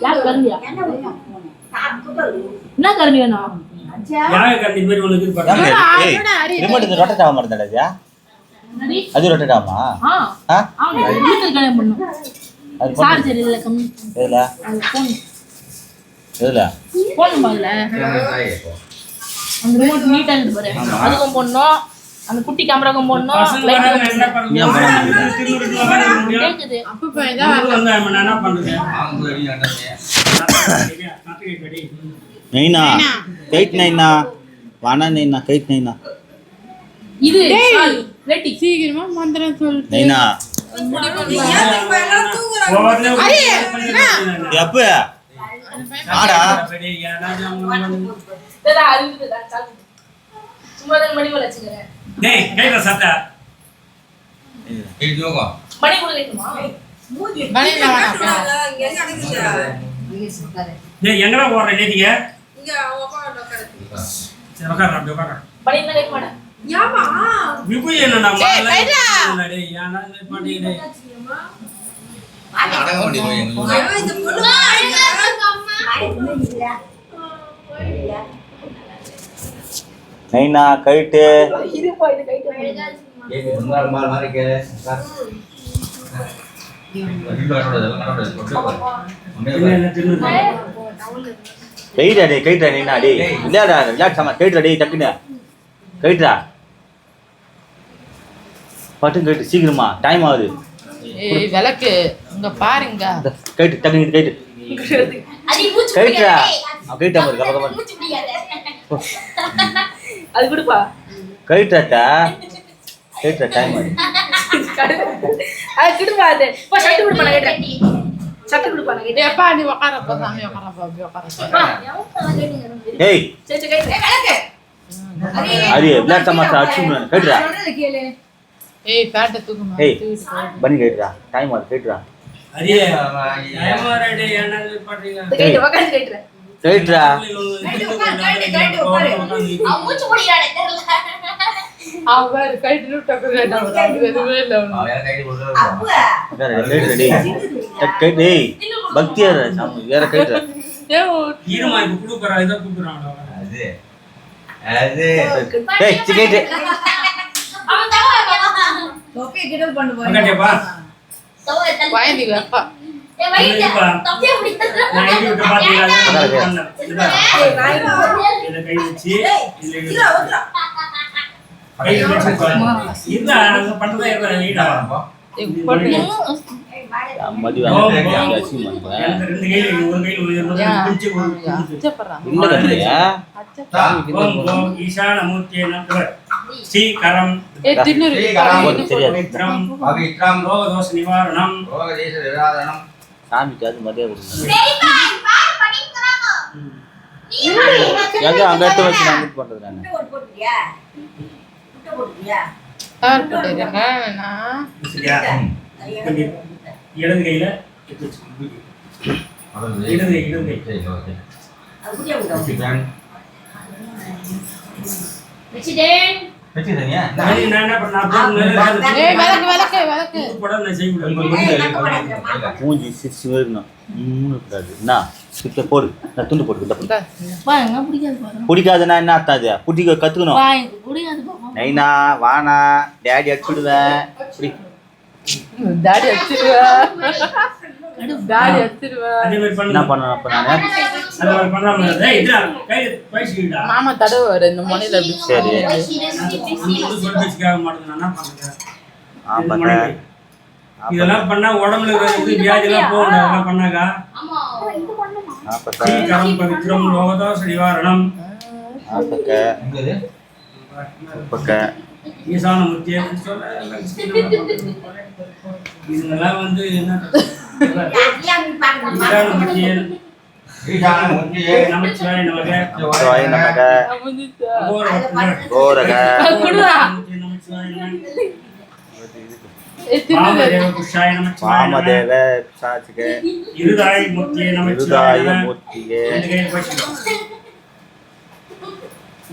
யார் கரண்டியா என்ன கரண்டி வேணும் யாரை கட்டி பேர் ஒன்று எதிர்பார்த்தா ஏய் ரிமோட் இது ரொட்டேட் ஆக மாட்டேங்குது அது ரொட்டேட் ஆகுமா ஆ அவங்க வீட்டுக்கு கல்யாணம் பண்ணும் அது சார்ஜர் இல்ல கம்மி எதுல அது போன் எதுல போன் பாருல அந்த ரிமோட் நீட்டா இருக்கு பாரு அதுக்கும் போடணும் அந்த குட்டி கேமராக்கும் போடணும் பசங்க வராங்க என்ன பண்ணுங்க கேக்குது அப்பா இதான் ஊருக்கு வந்தா நான் என்ன பண்றது அவங்க அடி அண்டமே நைனா கைட் நைனா வானா நைனா கைட் நைனா இது ரெடி சீக்கிரமா மந்திரம் சொல்லு. நைனா எப்ப ஆடா டேடா அழுதுடா சால் சும்மா தான் மணி வர வச்சுக்கறேன் டேய் கைல சட்டை ஏய் ஜோகோ மணி கூட கேக்குமா பனில வாடா. டேய் எங்கடா போற நேத்திங்க சரி உட்கார அப்படி உட்கார மணி என்ன கேட்க மாட்டேன் விபு என்னடா ஏய், கைடா. டேய் யானா பண்ணி டேய் அடங்க ஓடி போய் நைனா கைட்டு இருப்பா இது கைட்டு ஏய் முன்னால மாதிரி கேளு என்ன தின்னு கைடா டேய் கைட்டா நைனா டேய் இல்லடா விளையாட் சமா கைட்டா டேய் டக்குனு கைட்டா பட்டு கைட்டு சீக்கிரமா டைம் ஆகுது ஏய் விளக்கு இங்க பாருங்க. கைட்டு டக்குனு கைட்டு அடி மூச்சு கைட்டா கைட்டா பாரு கப கப மூச்சு பிடிக்காத அது குடுப்பா கைட்டாட்டா கைட்டா டைம் ஆகுது அது குடுப்பா அது பா சட்டை குடுப்பா நான் கேட்டேன் சட்டை குடுப்பா நான் கேட்டேன் ஏப்பா நீ உட்காரப்பா சாமி உட்காரப்பா அப்படி உட்காரப்பா. ஏய் சரி கைட்டு அது விளையாட் சமா அடிச்சு கைட்டுடா ஏய் பேட்டை தூக்குமா. ஏய் பண்ணி கைட்டுடா டைம் ஆகுது கைட்டுடா அரியே டைமரே டேய் என்ன பண்றீங்க கைட்டு உட்கார்ந்து கைட்டுறேன் கைட்டுடா மூச்சு பிடிக்காதே தெரியல அவன் வேற கைட்டு டக்கு கேட்டா அது எதுவுமே இல்ல அவனுக்கு. வேற கைடி கொடுறா கைட்டு டேய் கைட்டு டேய் பக்தியா சாமி வேற கைட்டுடா ஏய் ஈரமா இப்ப குடுக்குறா இத குடுக்குறாங்க அது அது டேய் கைட்டு அவன் தவறா அங்கடேப்பா வாயந்தி வெப்பா. ஏய் வைடா தப்பியா பிடிக்கற நான் இங்க விட்டு பாத்தீங்களா இத கை வச்சு இல்ல கை வச்சு இல்ல அங்க பண்றதே இல்ல நீடா ஏய் போட்டு மதி ஓம் ஓம். அசிங்கமா எனக்கு ரெண்டு கையில ஒரு கையில ஒரு பிடிச்சு அச்சப்படுறான் இல்ல கத்துறியா ஓம் ஓம் ஈசான மூர்த்தியே நமः ஸ்ரீகரம் தின்னு தெரியாது பவித்ரம் பவித்ரம் ரோகதோஷ நிவாரணம் ரோகதேச விராதனம் சாமிக்கு அது மதியம் எங்க அங்க எடுத்து வச்சு நான் மீட் பண்றது நான் யார் போட்டுருக்க நான் சரியா கொஞ்சம் இடது கையில எடுத்து வச்சுக்கோங்க. இடது கை இடது கை நான் என்ன பண்ண ஏய் விளக்கு படம் நான் செய்ய முடியாது மூஞ்சி சிரிச்சு வரணும் கூடாது என்ன சித்த போடு நான் துண்டு போட்டு பாருங்க பிடிக்காது பாருங்க பிடிக்காதுன்னா என்ன அர்த்தம் அது பிடிக்க கத்துக்கணும் பாருங்க பிடிக்காது பாப்பா நைனா வானா டேடி அடிச்சுடுவேன் இப்படி டாடி அடிச்சிடுவா டாடி அடிச்சிடுவா அதே மாதிரி என்ன பண்ணலாம் பண்ணணும் அப்ப நானு அந்த மாதிரி பண்ணாம டேய் இதா கையில பேசிக்கிட்டா மாமா தடவை இந்த முனையில அப்படி சரி சொல்லிச்சுக்காக மாட்டேன் நான் என்ன பண்ணுறேன் ஆமாங்க இதெல்லாம் பண்ணா உடம்புல இருக்கிற இது வியாதிலாம் போகும் அதெல்லாம் பண்ணாக்கா ஆப்பக்க ஸ்ரீகரம் பவித்ரம் ரோகதோஷ நிவாரணம் ஆப்பக்க எங்கது உப்பக்க ஈசான முத்தியை சொல்ல இதெல்லாம் வந்து என்ன ஈசான முத்தியை ஈசான மூர்த்தியே நமச்சிவாய நமக சிவாய நமக கோரக குடுவா நமச்சிவாய நமக ஏய் தின்னு வாமதேவ புருஷாய நமச்சிவாய நமக வாமதேவ சாச்சிக இருதாய முத்தியை நமச்சிவாய இருதாய நமக மூர்த்தியே ரெண்டு கையில பேசிக்கலாம்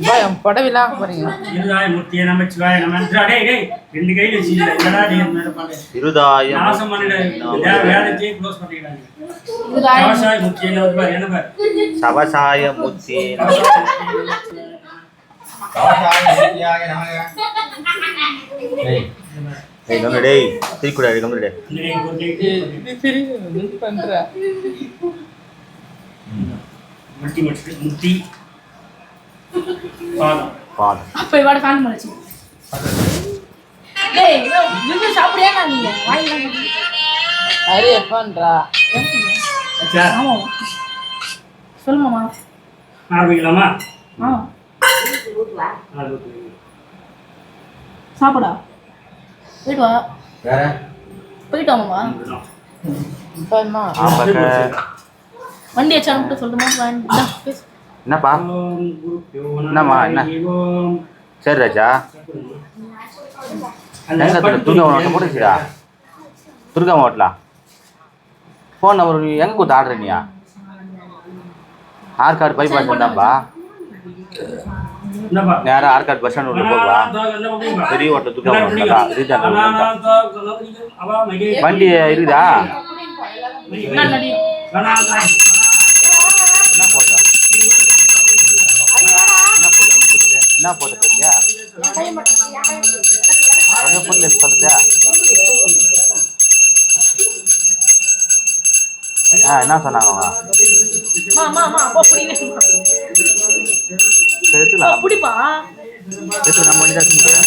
பயம் படவிலாம் போறீங்க இருதாய முத்தியை நமச்சிவாய நமக டேய் டேய் ரெண்டு கையில வச்சிருக்க என்னடா நீ மேல பாரு இருதாய நாசம் பண்ணிட வேலையே க்ளோஸ் பண்ணிக்கிறாங்க இதுதான் விவசாய முக்கிய என்ன பாரு சவசாய மூர்த்தி கவசாய மூர்த்தியாய நமக ஏய் ஏய் கம்முனு டேய் திருக்குடா கம்முனு டேய் இது பண்ற முட்டி முட்டி பாதம் பாதம் அப்ப இவாட கால் மலச்சி டேய் நின்னு சாப்பிடியா நீங்க வாயில அரே பண்றா அச்சா ஆமா சொல்லு மாமா ஆரம்பிக்கலாமா ஆ சாப்பிடா போயிட்டு வா வேற போயிட்டு வா மாமா போய்மா ஆப்பக்க வண்டி வச்சு அனுப்பிட்டு சொல்லுமா வண்டி பேசு என்னப்பா என்னம்மா, என்ன? சரி ராஜா எங்க துர்கா மாவட்டம் போட்டுச்சுடா துர்கா மாவட்டலாம் ஃபோன் நம்பர் நீ எங்கே கொடுத்து ஆர்டர் நீயா ஆற்காடு பைபாஸ் தான்ப்பா என்னப்பா நேராக ஆற்காடு பஸ் ஸ்டாண்ட் உள்ள போவா பெரிய ஹோட்டல் துர்கா மாவட்டம் ரீசார்ஜ் வண்டி இருக்குதா நான் நடி என்ன போட்டா என்ன போட்ட தெரியா கொஞ்சம் பொருள் எடுத்து சொல்லுதா என்ன சொன்னாங்க அவங்க மாமா அப்பா புடிங்க சரி எடுத்துக்கலாம் புடிப்பா எடுத்து நம்ம வண்டி தான்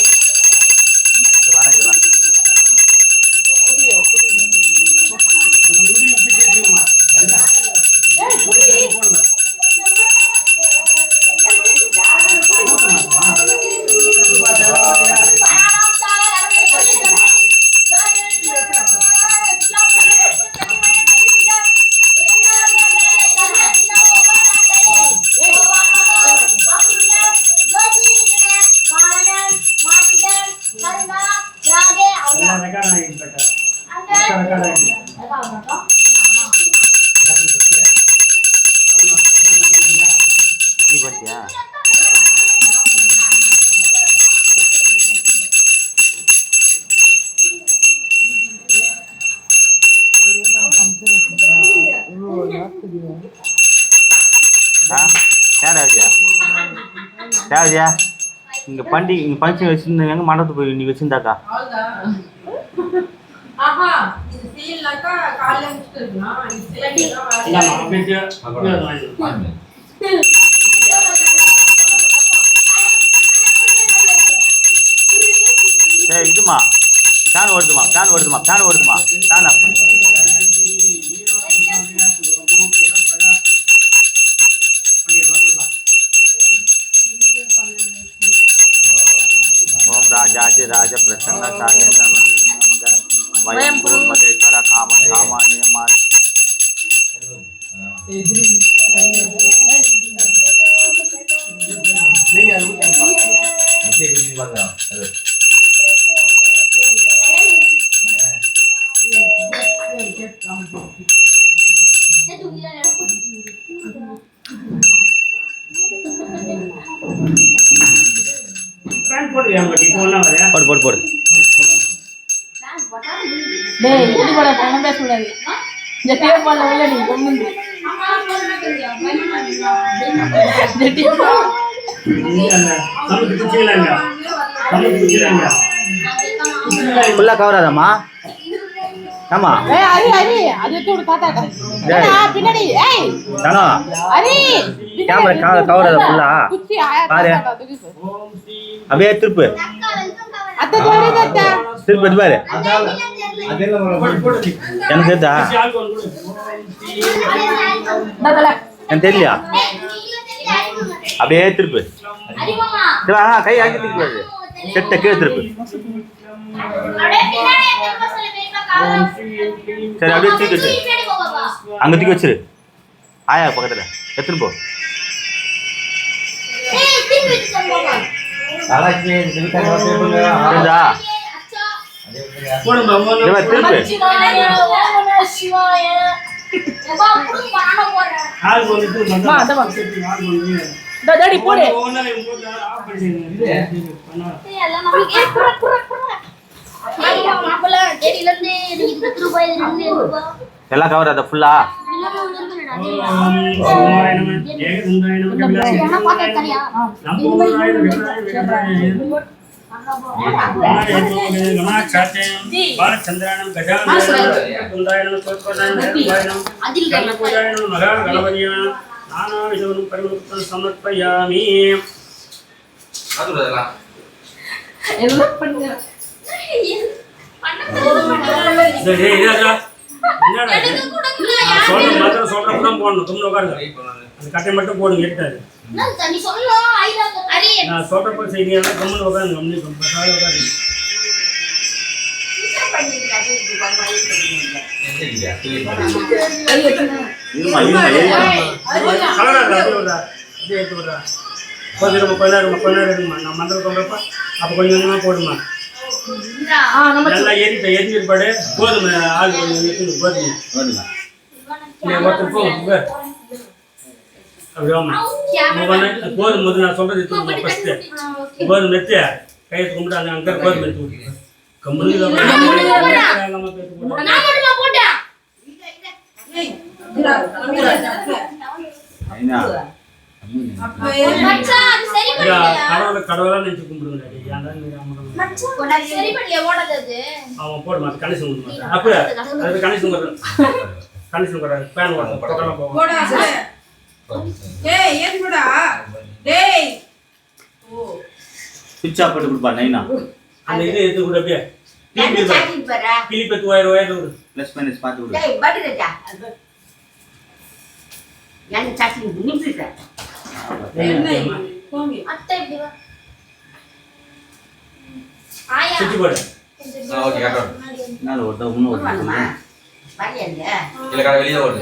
வரேன் இது வரேன் நீ பண்ணியா தேவையா இங்கே பண்டி இங்கே ஃபங்க்ஷன் வச்சுருந்து எங்கே மண்டபத்துக்கு போய் நீ வச்சுருந்தாக்கா ஆஹா இது சீல்னாக்கா காலையில முடிச்சிட்டு இருக்கலாம் இது சீல் இதுமா ஃபேன் ஓடுதுமா ஃபேன் ஓடுதுமா ஃபேன் ஓடுதுமா ஃபேன் ஆஃப் பண்ணு. ஓம் ராஜாதி ராஜ பிரசன்ன சாய நமக வயம் பூர்வதேஸ்வர காம காமா நியமா ஃபேன் போடுவியா உங்க இப்போ ஒன்றா வரையா போடு போடு போடு. டேய் குட்டி போட பணம் பேசக்கூடாது இந்த டேப்பால உள்ள நீ கொண்டு நமக்கு பிடிச்சிக்கலாங்க நமக்கு பிடிச்சிக்கலாங்க ஃபுல்லாக கவர் ஆகாதம்மா. ஆமா ஏய் அரி அரி அது தூடு தாத்தா பின்னாடி ஏய் தானோ அரி கேமரா கவர் ஆகுது ஃபுல்லா. குச்சி ஆயா பாரு. தாத்தா தூக்கி அப்படியே திருப்பு அத்தை தோடி தாத்தா திருப்பு இது பாரு எனக்கு தெரியுதா தாத்தா எனக்கு தெரியலையா அப்படியே திருப்பு கை ஆக்கி திருப்பு செட்டை கீழே திருப்பு சரி அப்படியே தூக்கி வச்சிரு அங்கே தூக்கி வச்சிரு ஆயா பக்கத்தில் எடுத்துன்னு போ. தெரியுதா போடுங்க இது மாதிரி திருப்பு சிவாய ஆள் வந்துட்டு மா அத வா டாடி போடு எல்லாம் கவர் ஆகுதா ஃபுல்லா. பாலச்சந்திரானம் கஜானனம் மகாகணபதியானம் நானாவிதவனும் பரிமுக்தம் சமர்ப்பயாமி. எல்லாம் பண்ணுங்க சொல்றப்பதான் போடணும். தும்ல உட்காருங்க அந்த கட்டை மட்டும் போடுங்க எடுத்தாரு. நான் சொல்றப்ப செய்தியெல்லாம் கம்மன் உட்காருங்க உட்காருங்க. கொஞ்சம் எடுங்கம்மா. நான் மந்திரம் சொல்றப்ப அப்ப கொஞ்சம் கொஞ்சமா போடுமா. நல்லா எரிஞ்சிட்டு பாடு போதும். ஆள் கொஞ்சம் போதுங்க ஒருத்தர் போங்க அப்படியாமா போதும். முதல்ல நான் சொல்றது எடுத்துக்கோமா. ஃபர்ஸ்ட் போதும் நெத்து கையை கும்பிட்டு அந்த அங்கே போதும் எடுத்து விட்டுருங்க. கம்பெனி கடவுளா நினைச்சு கும்பிடுங்க. அவன் போடுமா கணேசன் அப்படியே அது கணேசன் கணேசன் பேன் பக்கத்தெல்லாம் போவோம். சுவிட்ச் ஆஃப் பண்ணி கொடுப்பா நைனா. அந்த இது எடுத்து கூட அப்படியே கிளிப்பத்து ஒயர் ப்ளஸ் மைனஸ் பார்த்து கொடு. சுற்றி போடு. நாலு ஒரு இன்னும் ஒரு வெளியே ஓடு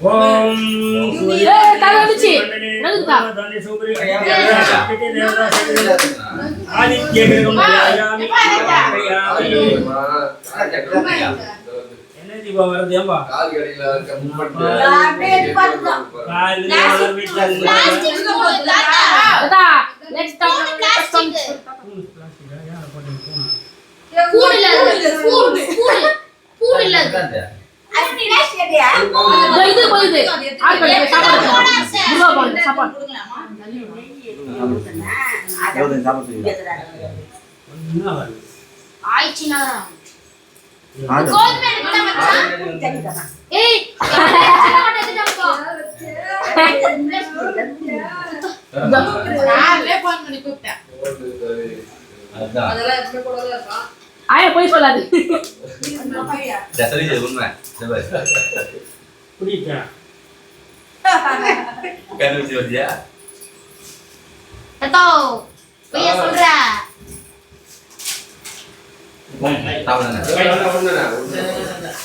ஓம் வந்துச்சு நகுதா ஆதித்ய என்ன தீபா வருது ஏம்பா தாத்தா நெக்ஸ்ட் டைம் பூ இல்ல இது போயிது ஆள் பண்ணி சாப்பாடு முருகா போடு சாப்பாடு சாப்பிட்டு ஆயிச்சினா கோதுமை எடுத்தா மச்சான். ஏய் நானே ஃபோன் பண்ணி கூப்பிட்டேன். அதுதான் அதெல்லாம் எப்படி போடலாம் இருக்கா ஆயா போய் சொல்லாது. சரி சரி உண்மை புரியுதா? கண்டுபிடிச்சு வந்தியா அத்தோ போய் சொல்ற.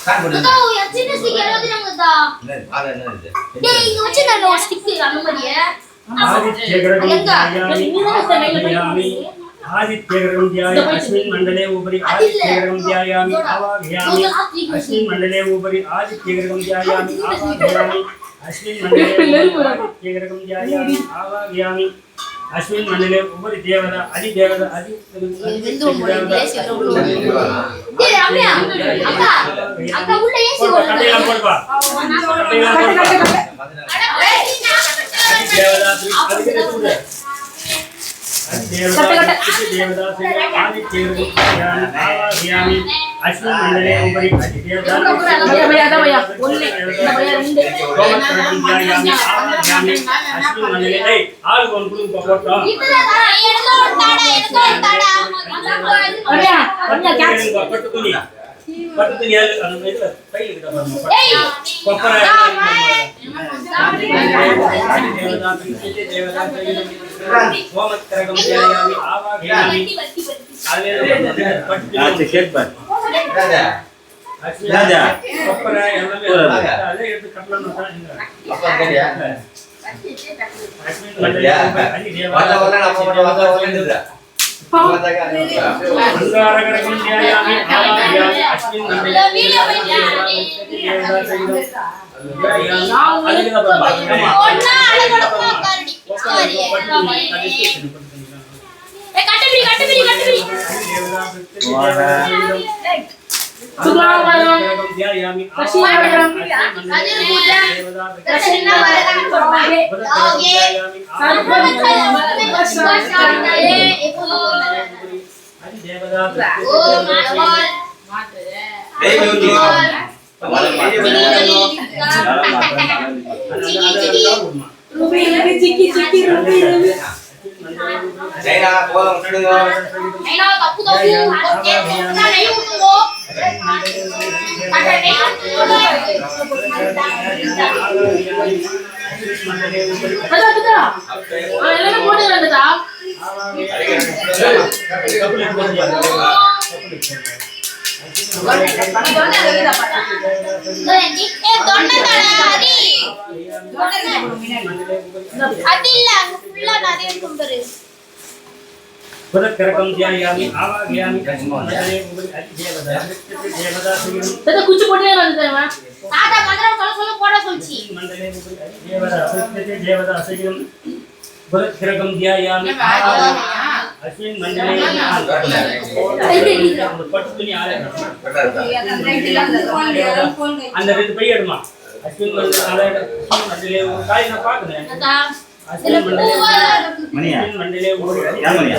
சாப்பிடுங்க அத்தோ எச்சின ஸ்டிக் எழுதினாங்கதா. டேய் இங்க வச்சு நான் ஒரு ஸ்டிக் அந்த மாதிரியே. आदित्यग्रहं ध्यायामि अस्मिन् मण्डले उपरि आदित्यग्रहं ध्यायामि आवाहयामि अस्मिन् मण्डले उपरि आदित्यग्रहं ध्यायामि आवाहयामि अस्मिन् मण्डले आदित्यग्रहं ध्यायामि आवाहयामि अस्मिन् मण्डले उपरि देवता अधिदेवता டேய் ரம்யா அக்கா அக்கா உள்ள ஏசி ஓடுது. கட்டையெல்லாம் போடுப்பா தேவதா அதுக்கு கூட देवता आदित्यग्रहं आवाहयामि अस्मिन् मण्डले उपरि देवता भैया बोलने भैया ரெண்டு गोमत्रं ध्यायामि आवाहयामि अस्मिन् मण्डले ए आल कोन कुलु पकोटा இதுல தான் எடுத்து தாடா भैया भैया क्या पट्टुनी यार அந்த இதுல கையில கிட்ட பாருங்க ஏய் கொப்பரை देवता गोमत्रं ध्यायामि आवाहयामि ஆச்சு கேட் பார் ராஜா கொப்பரை எல்லாமே அதே எடுத்து கட்டலாம் தான் அப்பா கேட்டியா अस्मिन् मण्डले उपरि வாடா வாடா நம்ம வாடா வந்துடா अंगारकरकं ध्यायामि आवाहयामि अस्मिन् मण्डले வீடியோ பண்ணியா ஒண்ணா அழகட போகாரடி சாரி ஏ கட்டபிரி சுப்ரமணியம் ध्यायामि அது கூட தர்ஷனா வரதான் சொல்றாங்க ஓகே ஓ மாஸ்டர் ஜெயனா போலாம் விட்டுடுங்க ஐனா தப்பு ஓகே நான் நெய் ஊத்துங்கோ அட நெய் ஊத்துங்கோ அதா எல்லாரும் போடுறாங்கடா पुरस्करकं ध्यायामि आवाहयामि अस्मिन् मण्डले उपरि देवता தத குச்சி போட்டே வந்துட்டேன் தாத்தா மந்திரம் சொல்ல போட சொல்லுச்சி मण्डले उपरि देवता सहितं पुरस्करकं ध्यायामि अस्मिन् मण्डले पट्टुनी आले அந்த ரெண்டு பை எடுமா அஸ்வின் மண்டலே காய் நான் பாக்குறேன் தாத்தா அஸ்வின் மணியா மண்டலே யார் மணியா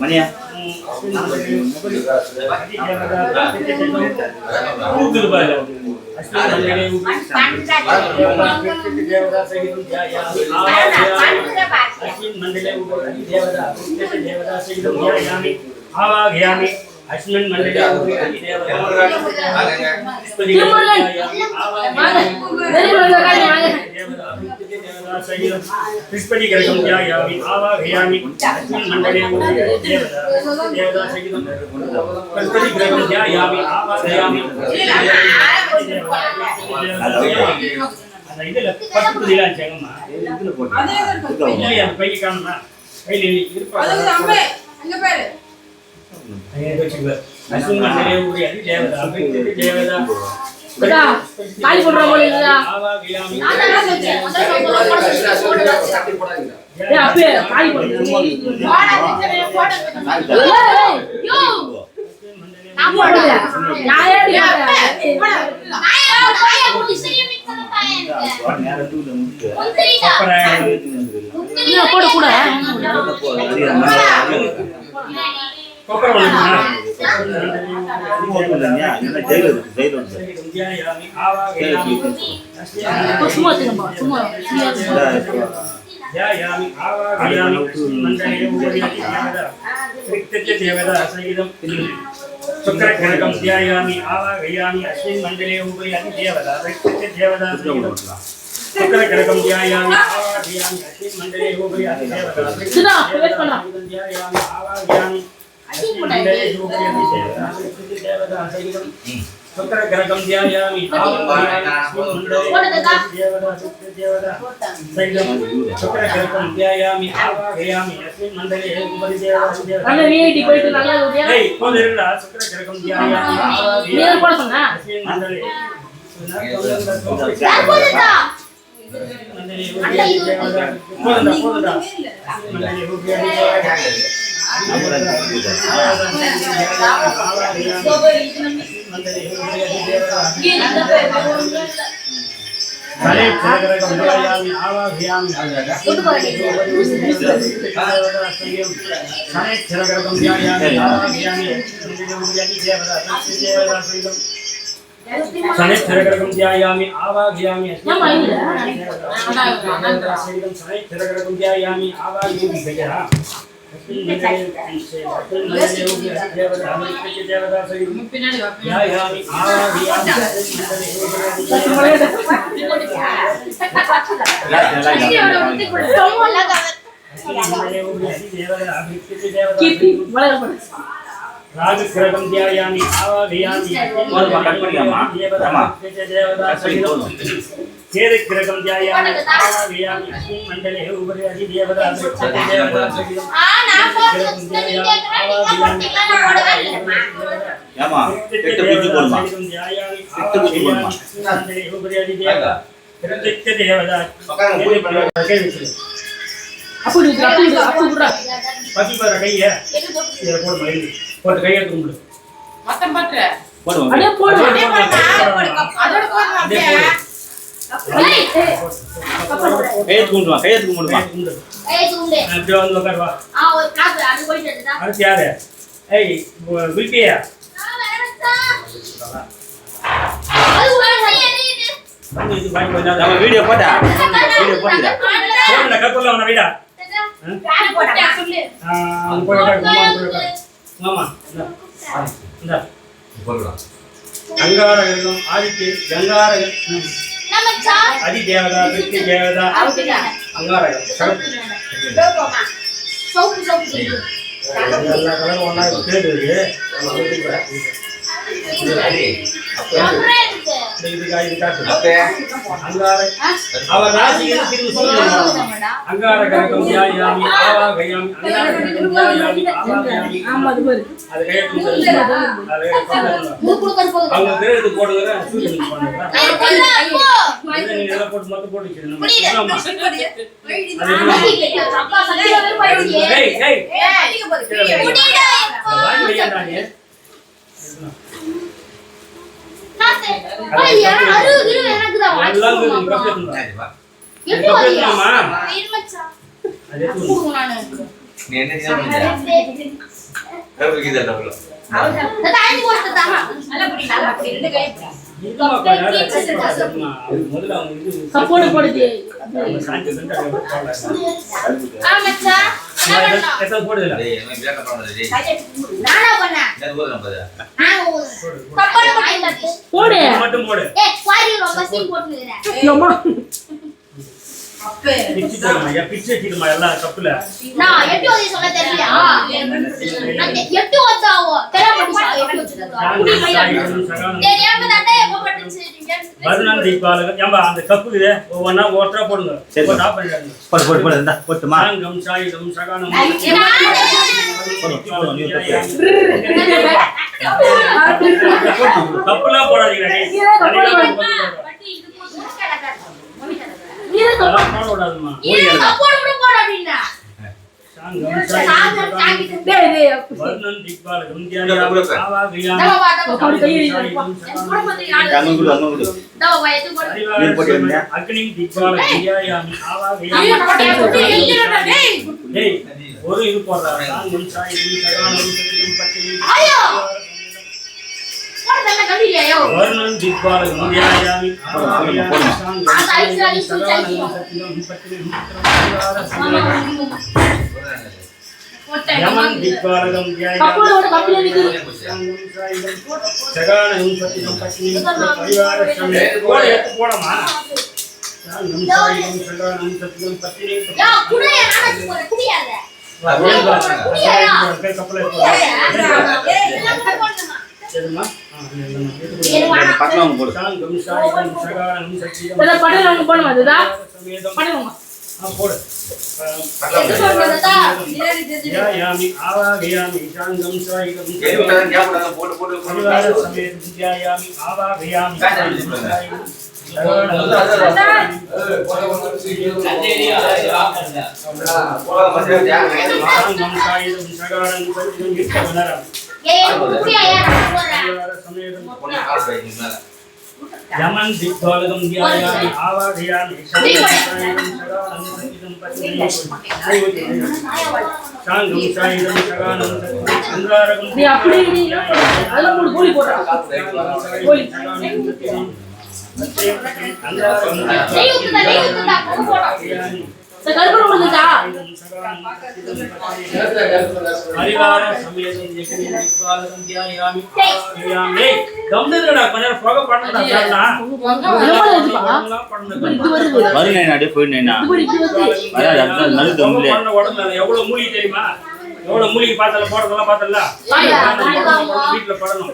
மணியா आवाहयामि अस्मिन् मण्डले पुष्पतिग्रहं ध्यायामि आवाहयामि अस्मिन् मण्डले देवता सहितं पुष्पतिग्रहं ध्यायामि आवाहयामि அந்த இதுல பட்டு புதிலாம் சேங்கம்மா இதுல போட்டு அதே தான் இருக்கு. இல்லையா அந்த பைய காணுமா கையில இருப்பா அது அம்மே அங்க பாரு अस्मिन् मण्डले उपरि देवता देवता தாத்தா காய் போடுற போல இல்லடா आवाहयामि தாத்தா என்ன சொல்றீங்க மந்திரம் சொல்ல போட சொல்லுங்க ஏய் அப்பே காய் போடு போட யோ நான் போடல நான் ஏடி போட நாயா போடு சரியா மிக்ஸ் பண்ண தாயா எனக்கு நேரா தூள முடிச்சு முந்திரிடா முந்திரி போட கூட கொப்பரை பக்கம் ஓட்டுறீங்க என்ன ஜெயில இருக்கு ஜெயில வந்து தியாயாமி ஆவாகயாமி சும்மா வச்சுக்கோங்க சும்மா தியாயாமி ஆவாகயாமி மண்டலே உபரியாமி தேவதா கிருத்திய தேவதா சகிதம் சுக்கரகணகம் தியாயாமி ஆவாகயாமி அஸ்மின் மண்டலே உபரியாமி தேவதா கிருத்திய தேவதா சகிதம் சுக்கரகணகம் தியாயாமி ஆவாகயாமி அஸ்மின் மண்டலே உபரியாமி தேவதா சிதா வெயிட் பண்றா தியாயாமி ஆவாகயாமி அஸ்மின் மண்டலே உபரியாமி தேவதா கிருத்திய தேவதா சகிதம் சுக்கரகணகம் தியாயாமி ஆவாகயாமி அஸ்மின் மண்டலே தேவதா கிருத்திய தேவதா சகிதம் சுக்கரகணகம் தியாயாமி ஆவாகயாமி அஸ்மின் மண்டலே உபரியாமி நல்ல விஐடி போயிட்டு நல்லா ஓடியா ஏய் போதுடா சுக்கரகணகம் தியாயாமி ஆவாகயாமி நீ போட சொன்னா அஸ்மின் மண்டலே யார் போடுதா சனைச்சரகரகம் தியாயாமி ஆவாகயாமி ஏம்மா இல்ல சனைச்சரகரகம் தியாயாமி ஆவாகயாமி கஜா பின்னாடி வா தியாயாமி ஆவாகயாமி கீர்த்தி வளர போடு ராஜகிரகம் தியாயாமி ஆவாகயாமி தேவதா சகிதம் கேதுகிரகம் தியாயாமி ஆவாகயாமி அஸ்மின் மண்டலே உபரியாமி தேவதா தேவதா சகிதம் ஏமா எட்டு குஞ்சு போடுமா எட்டு குஞ்சு போடுமா அப்படி விடுறா பத்தி பாரு கைய இத போடு மயிலு போட்டு கைய கும்பிடு மொத்தம் பற்ற போடுமா அடே போடு அப்படியே போடு. அதோட கோர் அப்படியே அப்படியே போடு. கையெழுத்து கும்பிடுமா கையெழுத்து கும்பிடுமா கும்பிடு. அப்படியே வந்து உட்காரு வா அடுத்து யாரு ஏய் வில்பியா வந்து இது வாங்கி கொஞ்சம் நம்ம வீடியோ போட்டா வீடியோ போட்டுடா போடுடா கற்பூரல அவன வீடா அங்க போய் உட்காரு மாமா இந்த போடலாம் அங்காரகம் ஆதித்ய கங்காரகம் அதி தேவதா வித்தி தேவதா அங்காரகம் சிறப்பு எல்லா கலரும் ஒண்ணா தேடுது இது காட்டு அவர் ராசிக்கு திரும்ப சொல்லுங்க அங்காரகம் தியாயாமி ஆவாகயாமி அங்காரகம் தியாயாமி ஆவாகயாமி ஆமா அது பாரு அது கையெழுத்து அவங்க கிரகத்து போடுங்க சூரியன் பண்ணுங்க நீங்க எல்லாம் போட்டு மொத்தம் போட்டு நீ என்ன செய்ய சப்போர்ட் போடுது போடுதல போடு மட்டும் போடு அம்மா பிச்சு வச்சிருமா எல்லாம் கப்புல பதினாலு தீபாவளி ஏம்பா அந்த கப்பு இது ஒவ்வொன்னா ஓட்டரா போடுங்க ஆஃப் பண்ணிடுங்க போடு போடு போடு இந்தா போட்டுமா சாங்கம் சாயுதம் சகானம் கப்புலாம் போடாதீங்க போட விடாதுமா ஒரு இது போடுறாங்க குடியா யோ वर्णन दिक्पालकं ध्यायामि आवाहयामि அந்த ஐஸ்ல நீ சுச்சாச்சி यमन दिक्पालकं ध्यायामि கப்பலோட கப்பல நிக்கு जगानं सतिनं पत्नीं परिवार समेत போடமா जगानं सतिनं पत्नीं யா குடியா நானே போற குடியாத கப்பலை சரிமா பக்கலாம் போடு சாங்கம் சாயிகம் சகானம் சத்தியம் இத படல போடுமா இதுதா படல போடு ध्यायामि आवाहयामि शांगं साइगं போட்டு परिवार समेत ध्यायामि आवाहयामि शांगं साइगं सगानं सतिं विष्णुवनरं ஏய் குடியா யா நான் போறேன் परिवार समेत यमन दिक्पालकं ध्यायामि आवाहयामि शांगं साइगं सगानं सतिं पत्नीं शांगं साइगं सगानं सतिं अंगारकं நீ அப்படி நீ அதல மூணு கோழி போடுறா கோழி நெய் ஊத்துடா போடா இந்த கல்பூரம் வந்துட்டா परिवार समेत दिक्पालकं ध्यायामि आवाहयामि गंभीरடா கொஞ்ச போக பண்ணடா இது வருது வருங்க அப்படியே போயிடுனேனா இது வருது அதான் நடு தம்புல உடம்புல எவ்வளவு மூலிகை தெரியுமா எவ்வளவு மூலிகை பார்த்தல போறதெல்லாம் பார்த்தல வீட்ல படணும்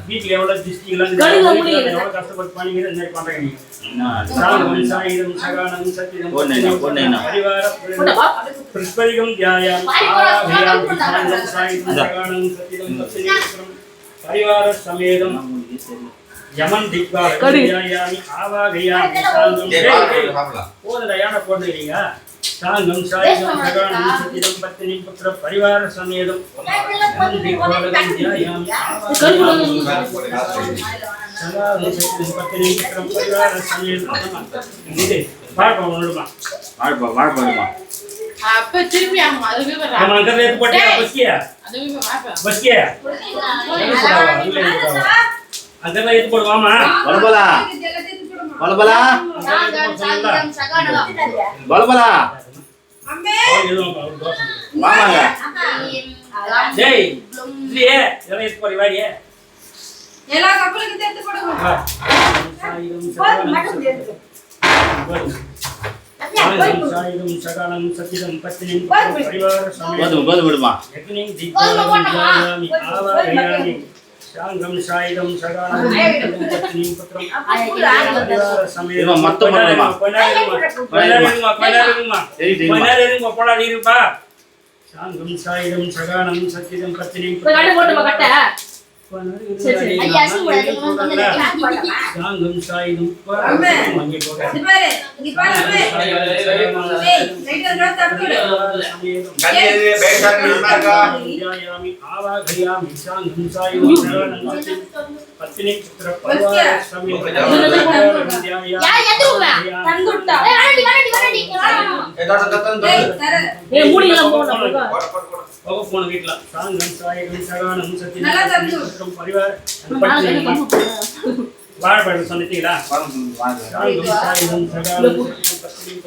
வீட்ல எவ்வளவு திஷ்டி எல்லாம் எவ்வளவு கஷ்டப்பட்டு பண்ணிக்கிற இந்த மாதிரி பண்றீங்க சாங்கம் சாயிரம் சகானம் சத்தியம் போடுனேனா परिवार पुष्परिगं ध्यायामि आवाहयामि शांगं साइगं सगानं सतिं पत्नीं परिवार समेतं यमन दिक्पालकं ध्यायामि आवाहयामि शांगं போதுடா யானை போடுறீங்க शांगं साइगं सगानं सतिं पत्नीं पुत्र परिवार समेतं यमन दिक्पालकं ध्यायामि आवाहयामि सगानं सतिं पत्नीं पुत्र परिवार समेतं இது பாட்டு ஒண்ணுமா வாழ்படுமா அப்ப திருப்பி ஆமா அதுவே வர நம்ம அங்க ஏத்து போட்டியா பஸ்கியா அதுவே வாப்பா பஸ்கியா அங்க ஏத்து போடுவாமா பலபலா பலபலா சாங்கம் சாங்கம் சகானம் பலபலா வாமாங்க டேய் இல்லையே இதெல்லாம் ஏத்து போடி வாடியே எல்லா கப்பலுக்கு தேர்த்து போடுங்க சாயிரம் சகானம் சத்தியம் பத்தினிம் परिवार समेतं போது விடுமா यज्ञं दिक्पालकं ध्यायामि आवाहयामि शांगं साइगं सगानं पत्नीं पुत्रं परिवार समेतं மொத்த பண்ணுமா कोइनारेंगा போடா நீருப்பா शांगं साइगं सगानं सத்தியம் पत्नीं கட்ட போட்டு கட்ட சரி சரி ஐயா சூடாது வந்து शांगं साइगं மங்கி போடா இது பாரு இங்க பாரு ரைட் ரைட் தப்பிடு ध्यायामि आवाहयामि शांगं साइगं सगानं पत्नीं पुत्र परिवार समेतं யா எதுவுமே தந்துட்டா ஏய் வரடி ஏய் தர ஏய் மூடி எல்லாம் போடணும் போக போன வீட்ல சாங்கம் சாயிகம் சகானம் சத்தியம் நல்லா தந்து. परिवार வாழப்பழம் சொன்னீங்களா சாங்கம் சாயிகம் சகானம் சத்தியம்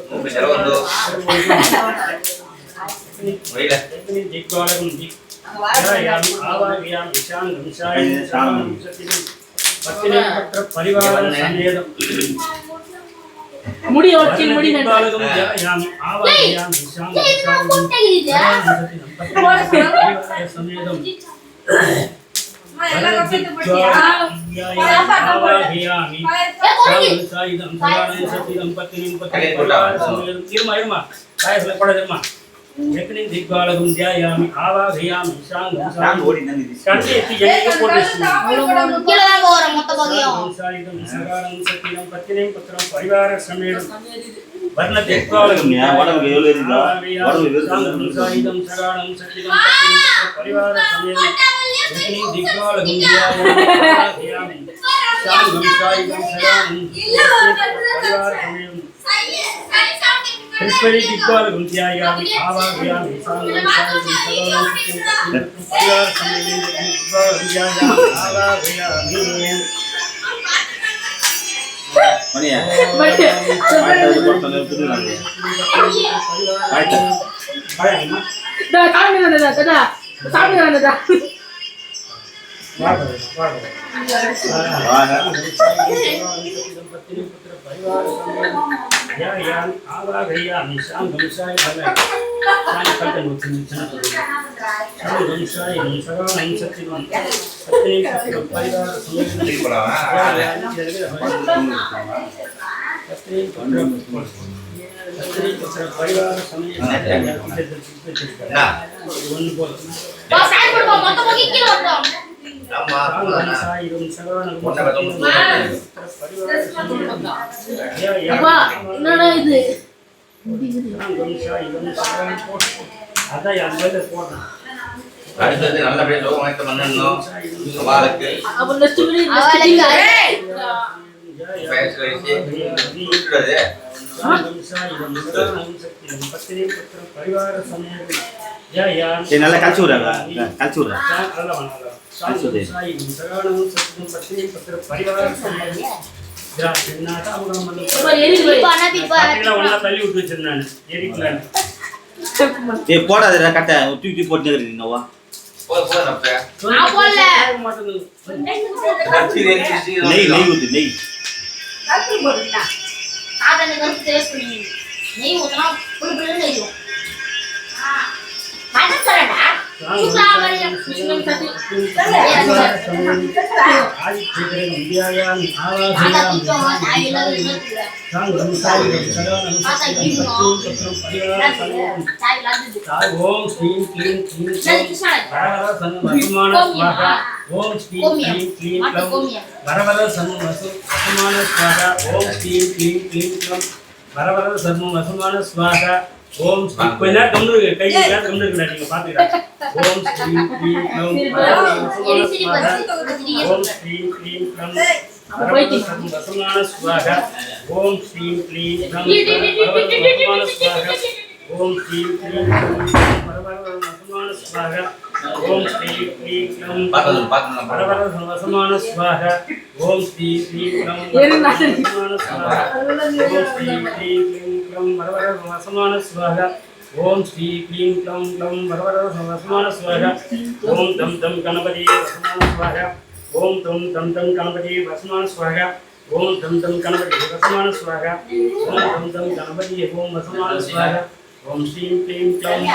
पत्नीं दिक्पालकं ध्यायामि आवाहयामि शांगं साइगं सगानं सतिं पत्नीं पुत्र परिवार समेतं முடி வச்சு முடி दिक्पालकं ध्यायामि आवाहयामि शांगं ஏய் साइगं போட்டேங்குது परिवार समेतं எல்லா கப்பலுக்கு போட்டியா आवाहयामि शांगं साइगं सगानं सतिं पत्नीं पुत्र परिवार समेतं இருமா காயத்துல போடாதேம்மா यज्ञं दिक्पालकं ध्यायामि आवाहयामि शांगं साइगं ஓடி நந்தி கட்டி எங்க போட்டு கீழ தான் போற மொத்த பகியம் साइगं सगानं सतिं पत्नीं पुत्रं परिवार समेतं वर्ण दिक्पालकं உடம்புக்கு எவ்வளவு இருக்குதா உடம்பு शांगं साइगं सगानं सतिं पत्नीं पुत्र परिवार समेतं यज्ञं दिक्पालकं ध्यायामि शांगं साइगं सगानं परिवार समेतं पुष्परि दिक्पालकं ध्यायामि आवाहयामि शांगं साइगं सगानं परिवार समेतं आवाहयामि மணியா பட் டா காமி வந்தடா டா சாமி வந்தடா பா சாய் போடு மொத்த முக்கிக்கல வந்தோம் அப்பா என்னடா இது அடுத்தது நல்லபடியா லோகமாயத்தை பண்ணணும் வாழ்க்கை அப்ப நெக்ஸ்ட் வீடியோ வயசு விட்டுறது நல்லா கழிச்சு விடுறாங்க கழிச்சு விடுறேன் தள்ளி விட்டு வச்சிருந்தானு எரிக்கலான்னு போடாத கட்டை தூக்கி போட்டு நிற்கிறீங்கவா நான் போடல நெய் நெய் ஊத்து நெய் கத்தி போடுறீங்களா ஆதனை வந்து டேஸ்ட் பண்ணி நெய் ஊத்தனா புளு நெய்யும் மன சரடா சூப்பரா வரையா மிஷின் சத்தி ஓம் ஸ்ரீம் க்ளீம் க்ளீம் வரவர சன்னு வசுமான ஸ்வாகா ஓம் ஸ்ரீம் க்ளீம் க்ளீம் க்ளம் வரவர சன்னு வசுமான ஸ்வாகா ஓம் ஸ்ரீம் க்ளீம் க்ளீம் க்ளம் வரவர சன்னு வசுமான ஸ்வாகா ஓம் ஸ்ரீ கொஞ்ச நேரம் கம்முனு கை நேரம் கம்முனு இருக்கா நீங்க பாத்துக்கிட்டா ஓம் ஸ்ரீம் க்ளீம் க்ளம் ஓம் ஸ்ரீம் க்ளீம் க்ளம் வசுமான ஸ்வாகா ஓம் ஸ்ரீம் க்ளீம் க்ளம் வசுமான ஸ்வாகா ஓம் ஸ்ரீம் க்ளீம் க்ளம் வசுமான ஸ்வாகா ஓம் ஸ்ரீம் க்ளீம் க்ளம் வசுமான ஸ்வாகா ஓம் ஸ்ரீம் க்ளீம் க்ளம் வசுமான ஸ்வாகா ஓம் ஸ்ரீம் க்ளீம் க்ளம் வசுமான ஸ்வாகா ஓம் ஸ்ரீ க்ளீம் க்ளம் க்ளம் வசுமான ஸ்வாகா ஓம் தம் தம் கணபதி வசுமான ஸ்வாகா ஓம் தம் தம் தம் கணபதி வசுமான ஸ்வாகா ஓம் தம் தம் கணபதி வசுமான ஸ்வாகா ஓம் தம் தம் கணபதி ஓம் வசுமான ஸ்வாகா ஓம் ஸ்ரீம் க்ளீம் க்ளம்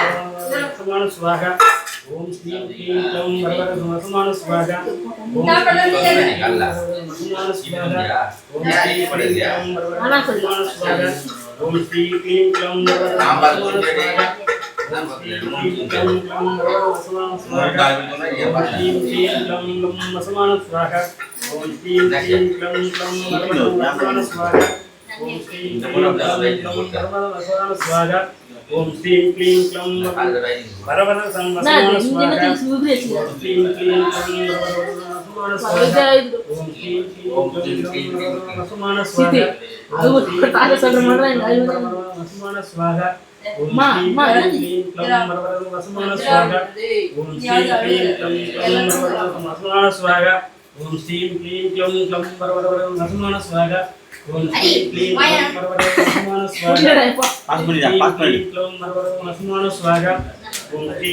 வசுமான ஸ்வாகா ஓம் ஸ்ரீம் க்ளீம் க்ளம் வசுமான ஸ்வாகா ஓம் வசுமான ஸ்வாகா ஓம் ஸ்ரீ க்ளீம் க்ளம் வசுமான ஸ்வாகா ஓம் ஸ்ரீ க்ளீம் க்ளம் வசுமான ஸ்வாகா ஓம் ஸ்ரீ க்ளீம் க்ளம் வசுமான ஸ்வாகா ஓம் ஸ்ரீ க்ளீம் க்ளம் வசுமான ஸ்வாகா ஓம் ஸ்ரீ க்ளீம் க்ளம் வசுமான ஸ்வாகா ஓம் ஸ்ரீ க்ளீம் க்ளம் வசுமான ஸ்வாகா ஓம் ஸ்ரீ க்ளீம் க்ளம் வரவர வசுமான ஸ்வாகா ஓம் ஸ்ரீ க்ளீம் க்ளம் வசுமான ஸ்வாகா ஓம் ஸ்ரீ க்ளீம் க்ளம் வசுமான ஸ்வாகா வசுமான ஸ்வாகா ஓம் ஸ்ரீ க்ளீம் க்ளம் வசுமான ஸ்வாகா ஓம் ஸ்ரீ க்ளீம் க்ளம் வசுமான ஸ்வாகா ஓம் ஸ்ரீ க்ளீம் க்ளம் வசுமான ஸ்வாகா ஓம் ஸ்ரீ க்ளீம் க்ளம் வசுமான ஸ்வாகா பாஸ் பண்ணிடா பாஸ் பண்ணி க்ளம் வசுமான ஸ்வாகா ஓம் ஸ்ரீ